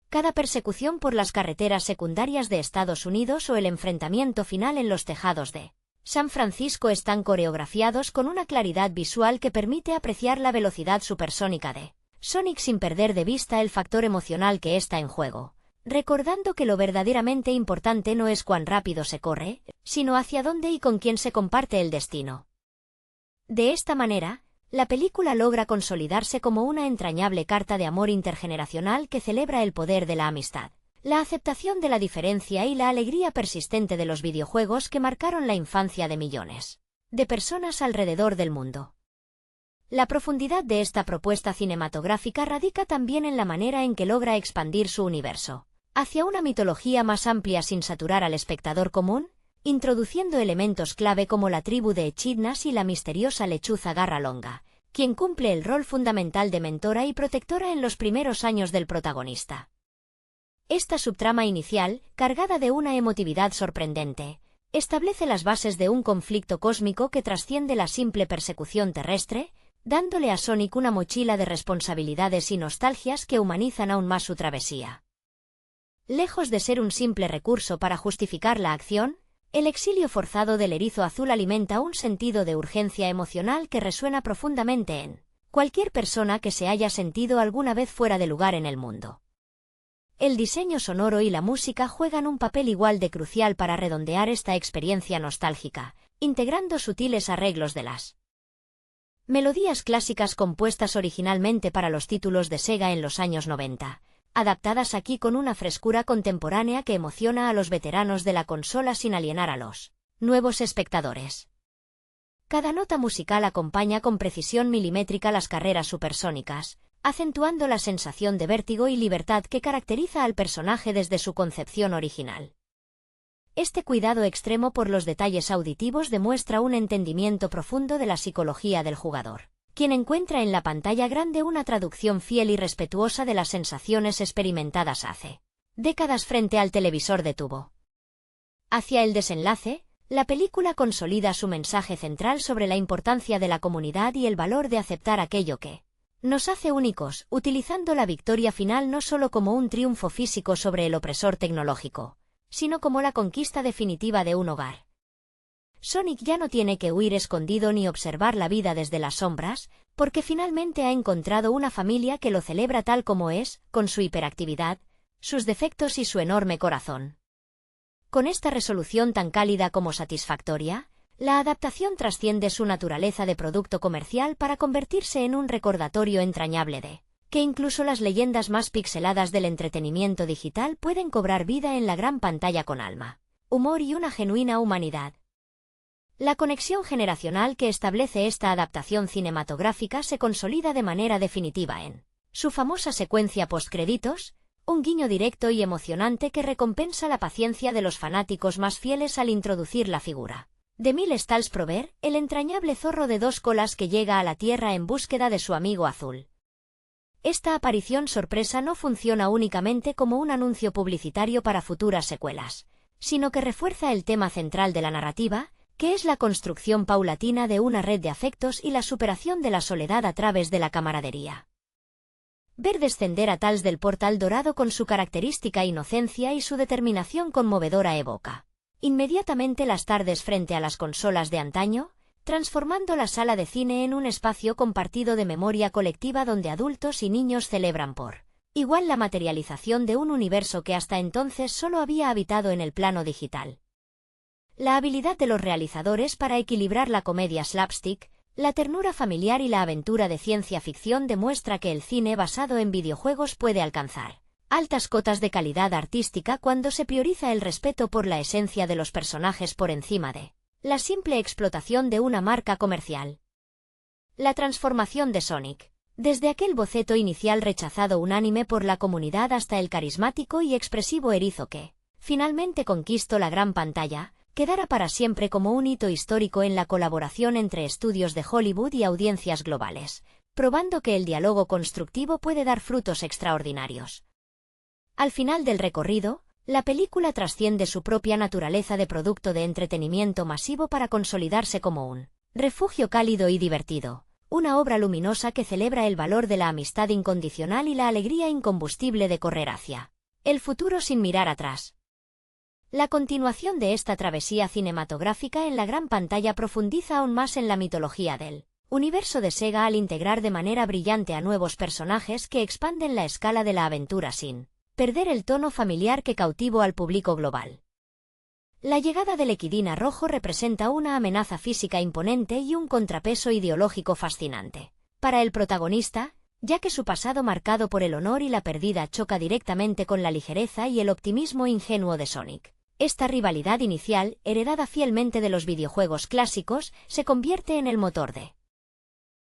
S1: cada persecución por las carreteras secundarias de Estados Unidos o el enfrentamiento final en los tejados de San Francisco están coreografiados con una claridad visual que permite apreciar la velocidad supersónica de Sonic sin perder de vista el factor emocional que está en juego, recordando que lo verdaderamente importante no es cuán rápido se corre, sino hacia dónde y con quién se comparte el destino. De esta manera, la película logra consolidarse como una entrañable carta de amor intergeneracional que celebra el poder de la amistad, la aceptación de la diferencia y la alegría persistente de los videojuegos que marcaron la infancia de millones de personas alrededor del mundo. La profundidad de esta propuesta cinematográfica radica también en la manera en que logra expandir su universo hacia una mitología más amplia sin saturar al espectador común, introduciendo elementos clave como la tribu de echidnas y la misteriosa lechuza Garra Longa, quien cumple el rol fundamental de mentora y protectora en los primeros años del protagonista. Esta subtrama inicial, cargada de una emotividad sorprendente, establece las bases de un conflicto cósmico que trasciende la simple persecución terrestre, dándole a Sonic una mochila de responsabilidades y nostalgias que humanizan aún más su travesía. Lejos de ser un simple recurso para justificar la acción, el exilio forzado del erizo azul alimenta un sentido de urgencia emocional que resuena profundamente en cualquier persona que se haya sentido alguna vez fuera de lugar en el mundo. El diseño sonoro y la música juegan un papel igual de crucial para redondear esta experiencia nostálgica, integrando sutiles arreglos de las melodías clásicas compuestas originalmente para los títulos de Sega en los años 90, adaptadas aquí con una frescura contemporánea que emociona a los veteranos de la consola sin alienar a los nuevos espectadores. Cada nota musical acompaña con precisión milimétrica las carreras supersónicas, acentuando la sensación de vértigo y libertad que caracteriza al personaje desde su concepción original. Este cuidado extremo por los detalles auditivos demuestra un entendimiento profundo de la psicología del jugador, quien encuentra en la pantalla grande una traducción fiel y respetuosa de las sensaciones experimentadas hace décadas frente al televisor de tubo. Hacia el desenlace, la película consolida su mensaje central sobre la importancia de la comunidad y el valor de aceptar aquello que nos hace únicos, utilizando la victoria final no solo como un triunfo físico sobre el opresor tecnológico, sino como la conquista definitiva de un hogar. Sonic ya no tiene que huir escondido ni observar la vida desde las sombras, porque finalmente ha encontrado una familia que lo celebra tal como es, con su hiperactividad, sus defectos y su enorme corazón. Con esta resolución tan cálida como satisfactoria, la adaptación trasciende su naturaleza de producto comercial para convertirse en un recordatorio entrañable de que incluso las leyendas más pixeladas del entretenimiento digital pueden cobrar vida en la gran pantalla con alma, humor y una genuina humanidad. La conexión generacional que establece esta adaptación cinematográfica se consolida de manera definitiva en su famosa secuencia postcréditos, un guiño directo y emocionante que recompensa la paciencia de los fanáticos más fieles al introducir la figura de Miles Talsprover, el entrañable zorro de dos colas que llega a la Tierra en búsqueda de su amigo azul. Esta aparición sorpresa no funciona únicamente como un anuncio publicitario para futuras secuelas, sino que refuerza el tema central de la narrativa, que es la construcción paulatina de una red de afectos y la superación de la soledad a través de la camaradería. Ver descender a Tails del portal dorado con su característica inocencia y su determinación conmovedora evoca inmediatamente las tardes frente a las consolas de antaño, transformando la sala de cine en un espacio compartido de memoria colectiva donde adultos y niños celebran por igual la materialización de un universo que hasta entonces solo había habitado en el plano digital. La habilidad de los realizadores para equilibrar la comedia slapstick, la ternura familiar y la aventura de ciencia ficción demuestra que el cine basado en videojuegos puede alcanzar altas cotas de calidad artística cuando se prioriza el respeto por la esencia de los personajes por encima de la simple explotación de una marca comercial. La transformación de Sonic, desde aquel boceto inicial rechazado unánime por la comunidad hasta el carismático y expresivo erizo que finalmente conquistó la gran pantalla, quedará para siempre como un hito histórico en la colaboración entre estudios de Hollywood y audiencias globales, probando que el diálogo constructivo puede dar frutos extraordinarios. Al final del recorrido, la película trasciende su propia naturaleza de producto de entretenimiento masivo para consolidarse como un refugio cálido y divertido, una obra luminosa que celebra el valor de la amistad incondicional y la alegría incombustible de correr hacia El futuro sin mirar atrás. La continuación de esta travesía cinematográfica en la gran pantalla profundiza aún más en la mitología del universo de Sega al integrar de manera brillante a nuevos personajes que expanden la escala de la aventura sin perder el tono familiar que cautivó al público global. La llegada del Equidna rojo representa una amenaza física imponente y un contrapeso ideológico fascinante para el protagonista, ya que su pasado marcado por el honor y la pérdida choca directamente con la ligereza y el optimismo ingenuo de Sonic. Esta rivalidad inicial, heredada fielmente de los videojuegos clásicos, se convierte en el motor de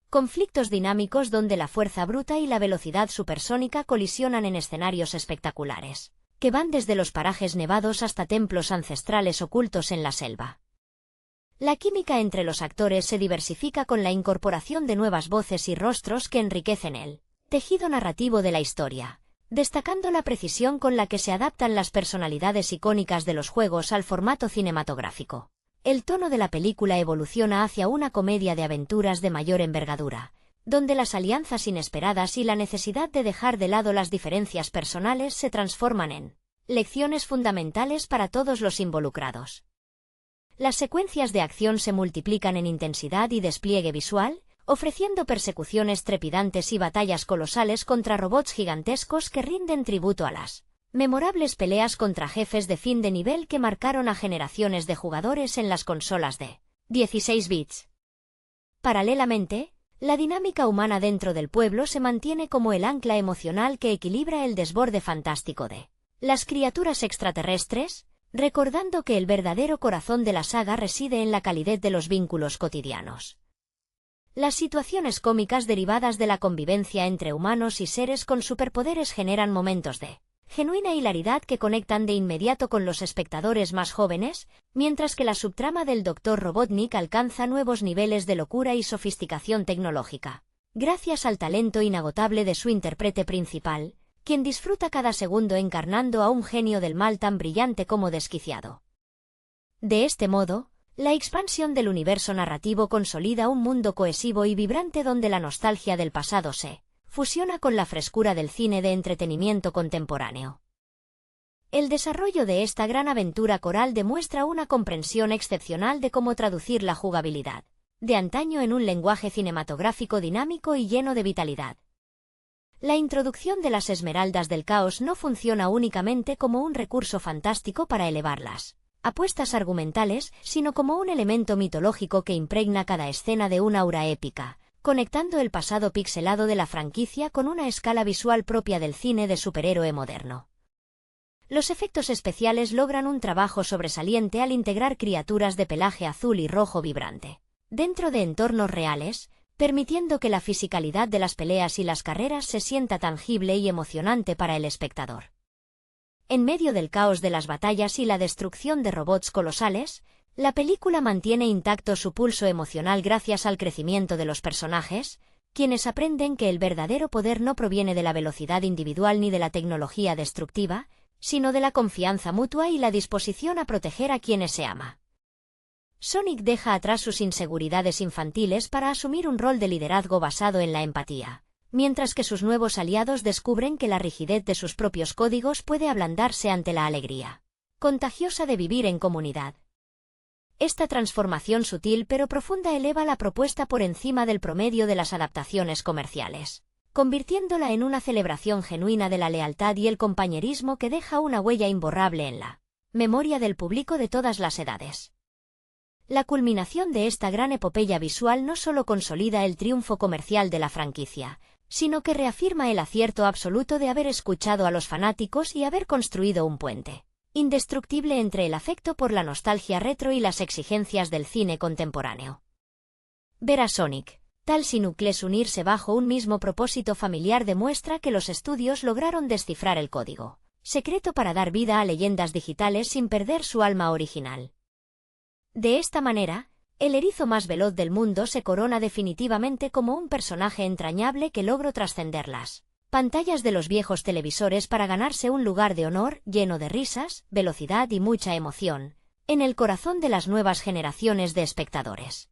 S1: conflictos dinámicos donde la fuerza bruta y la velocidad supersónica colisionan en escenarios espectaculares, que van desde los parajes nevados hasta templos ancestrales ocultos en la selva. La química entre los actores se diversifica con la incorporación de nuevas voces y rostros que enriquecen el tejido narrativo de la historia, destacando la precisión con la que se adaptan las personalidades icónicas de los juegos al formato cinematográfico. El tono de la película evoluciona hacia una comedia de aventuras de mayor envergadura, donde las alianzas inesperadas y la necesidad de dejar de lado las diferencias personales se transforman en lecciones fundamentales para todos los involucrados. Las secuencias de acción se multiplican en intensidad y despliegue visual, ofreciendo persecuciones trepidantes y batallas colosales contra robots gigantescos que rinden tributo a las memorables peleas contra jefes de fin de nivel que marcaron a generaciones de jugadores en las consolas de 16 bits. Paralelamente, la dinámica humana dentro del pueblo se mantiene como el ancla emocional que equilibra el desborde fantástico de las criaturas extraterrestres, recordando que el verdadero corazón de la saga reside en la calidez de los vínculos cotidianos. Las situaciones cómicas derivadas de la convivencia entre humanos y seres con superpoderes generan momentos de genuina hilaridad que conectan de inmediato con los espectadores más jóvenes, mientras que la subtrama del Dr. Robotnik alcanza nuevos niveles de locura y sofisticación tecnológica, gracias al talento inagotable de su intérprete principal, quien disfruta cada segundo encarnando a un genio del mal tan brillante como desquiciado. De este modo, la expansión del universo narrativo consolida un mundo cohesivo y vibrante donde la nostalgia del pasado se fusiona con la frescura del cine de entretenimiento contemporáneo. El desarrollo de esta gran aventura coral demuestra una comprensión excepcional de cómo traducir la jugabilidad de antaño en un lenguaje cinematográfico dinámico y lleno de vitalidad. La introducción de las Esmeraldas del Caos no funciona únicamente como un recurso fantástico para elevarlas apuestas argumentales, sino como un elemento mitológico que impregna cada escena de una aura épica, conectando el pasado pixelado de la franquicia con una escala visual propia del cine de superhéroe moderno. Los efectos especiales logran un trabajo sobresaliente al integrar criaturas de pelaje azul y rojo vibrante dentro de entornos reales, permitiendo que la fisicalidad de las peleas y las carreras se sienta tangible y emocionante para el espectador. En medio del caos de las batallas y la destrucción de robots colosales, la película mantiene intacto su pulso emocional gracias al crecimiento de los personajes, quienes aprenden que el verdadero poder no proviene de la velocidad individual ni de la tecnología destructiva, sino de la confianza mutua y la disposición a proteger a quienes se ama. Sonic deja atrás sus inseguridades infantiles para asumir un rol de liderazgo basado en la empatía, mientras que sus nuevos aliados descubren que la rigidez de sus propios códigos puede ablandarse ante la alegría contagiosa de vivir en comunidad. Esta transformación sutil pero profunda eleva la propuesta por encima del promedio de las adaptaciones comerciales, convirtiéndola en una celebración genuina de la lealtad y el compañerismo que deja una huella imborrable en la memoria del público de todas las edades. La culminación de esta gran epopeya visual no solo consolida el triunfo comercial de la franquicia, sino que reafirma el acierto absoluto de haber escuchado a los fanáticos y haber construido un puente indestructible entre el afecto por la nostalgia retro y las exigencias del cine contemporáneo. Ver a Sonic, Tails y Knuckles unirse bajo un mismo propósito familiar demuestra que los estudios lograron descifrar el código secreto para dar vida a leyendas digitales sin perder su alma original. De esta manera, el erizo más veloz del mundo se corona definitivamente como un personaje entrañable que logró trascender las pantallas de los viejos televisores para ganarse un lugar de honor lleno de risas, velocidad y mucha emoción en el corazón de las nuevas generaciones de espectadores.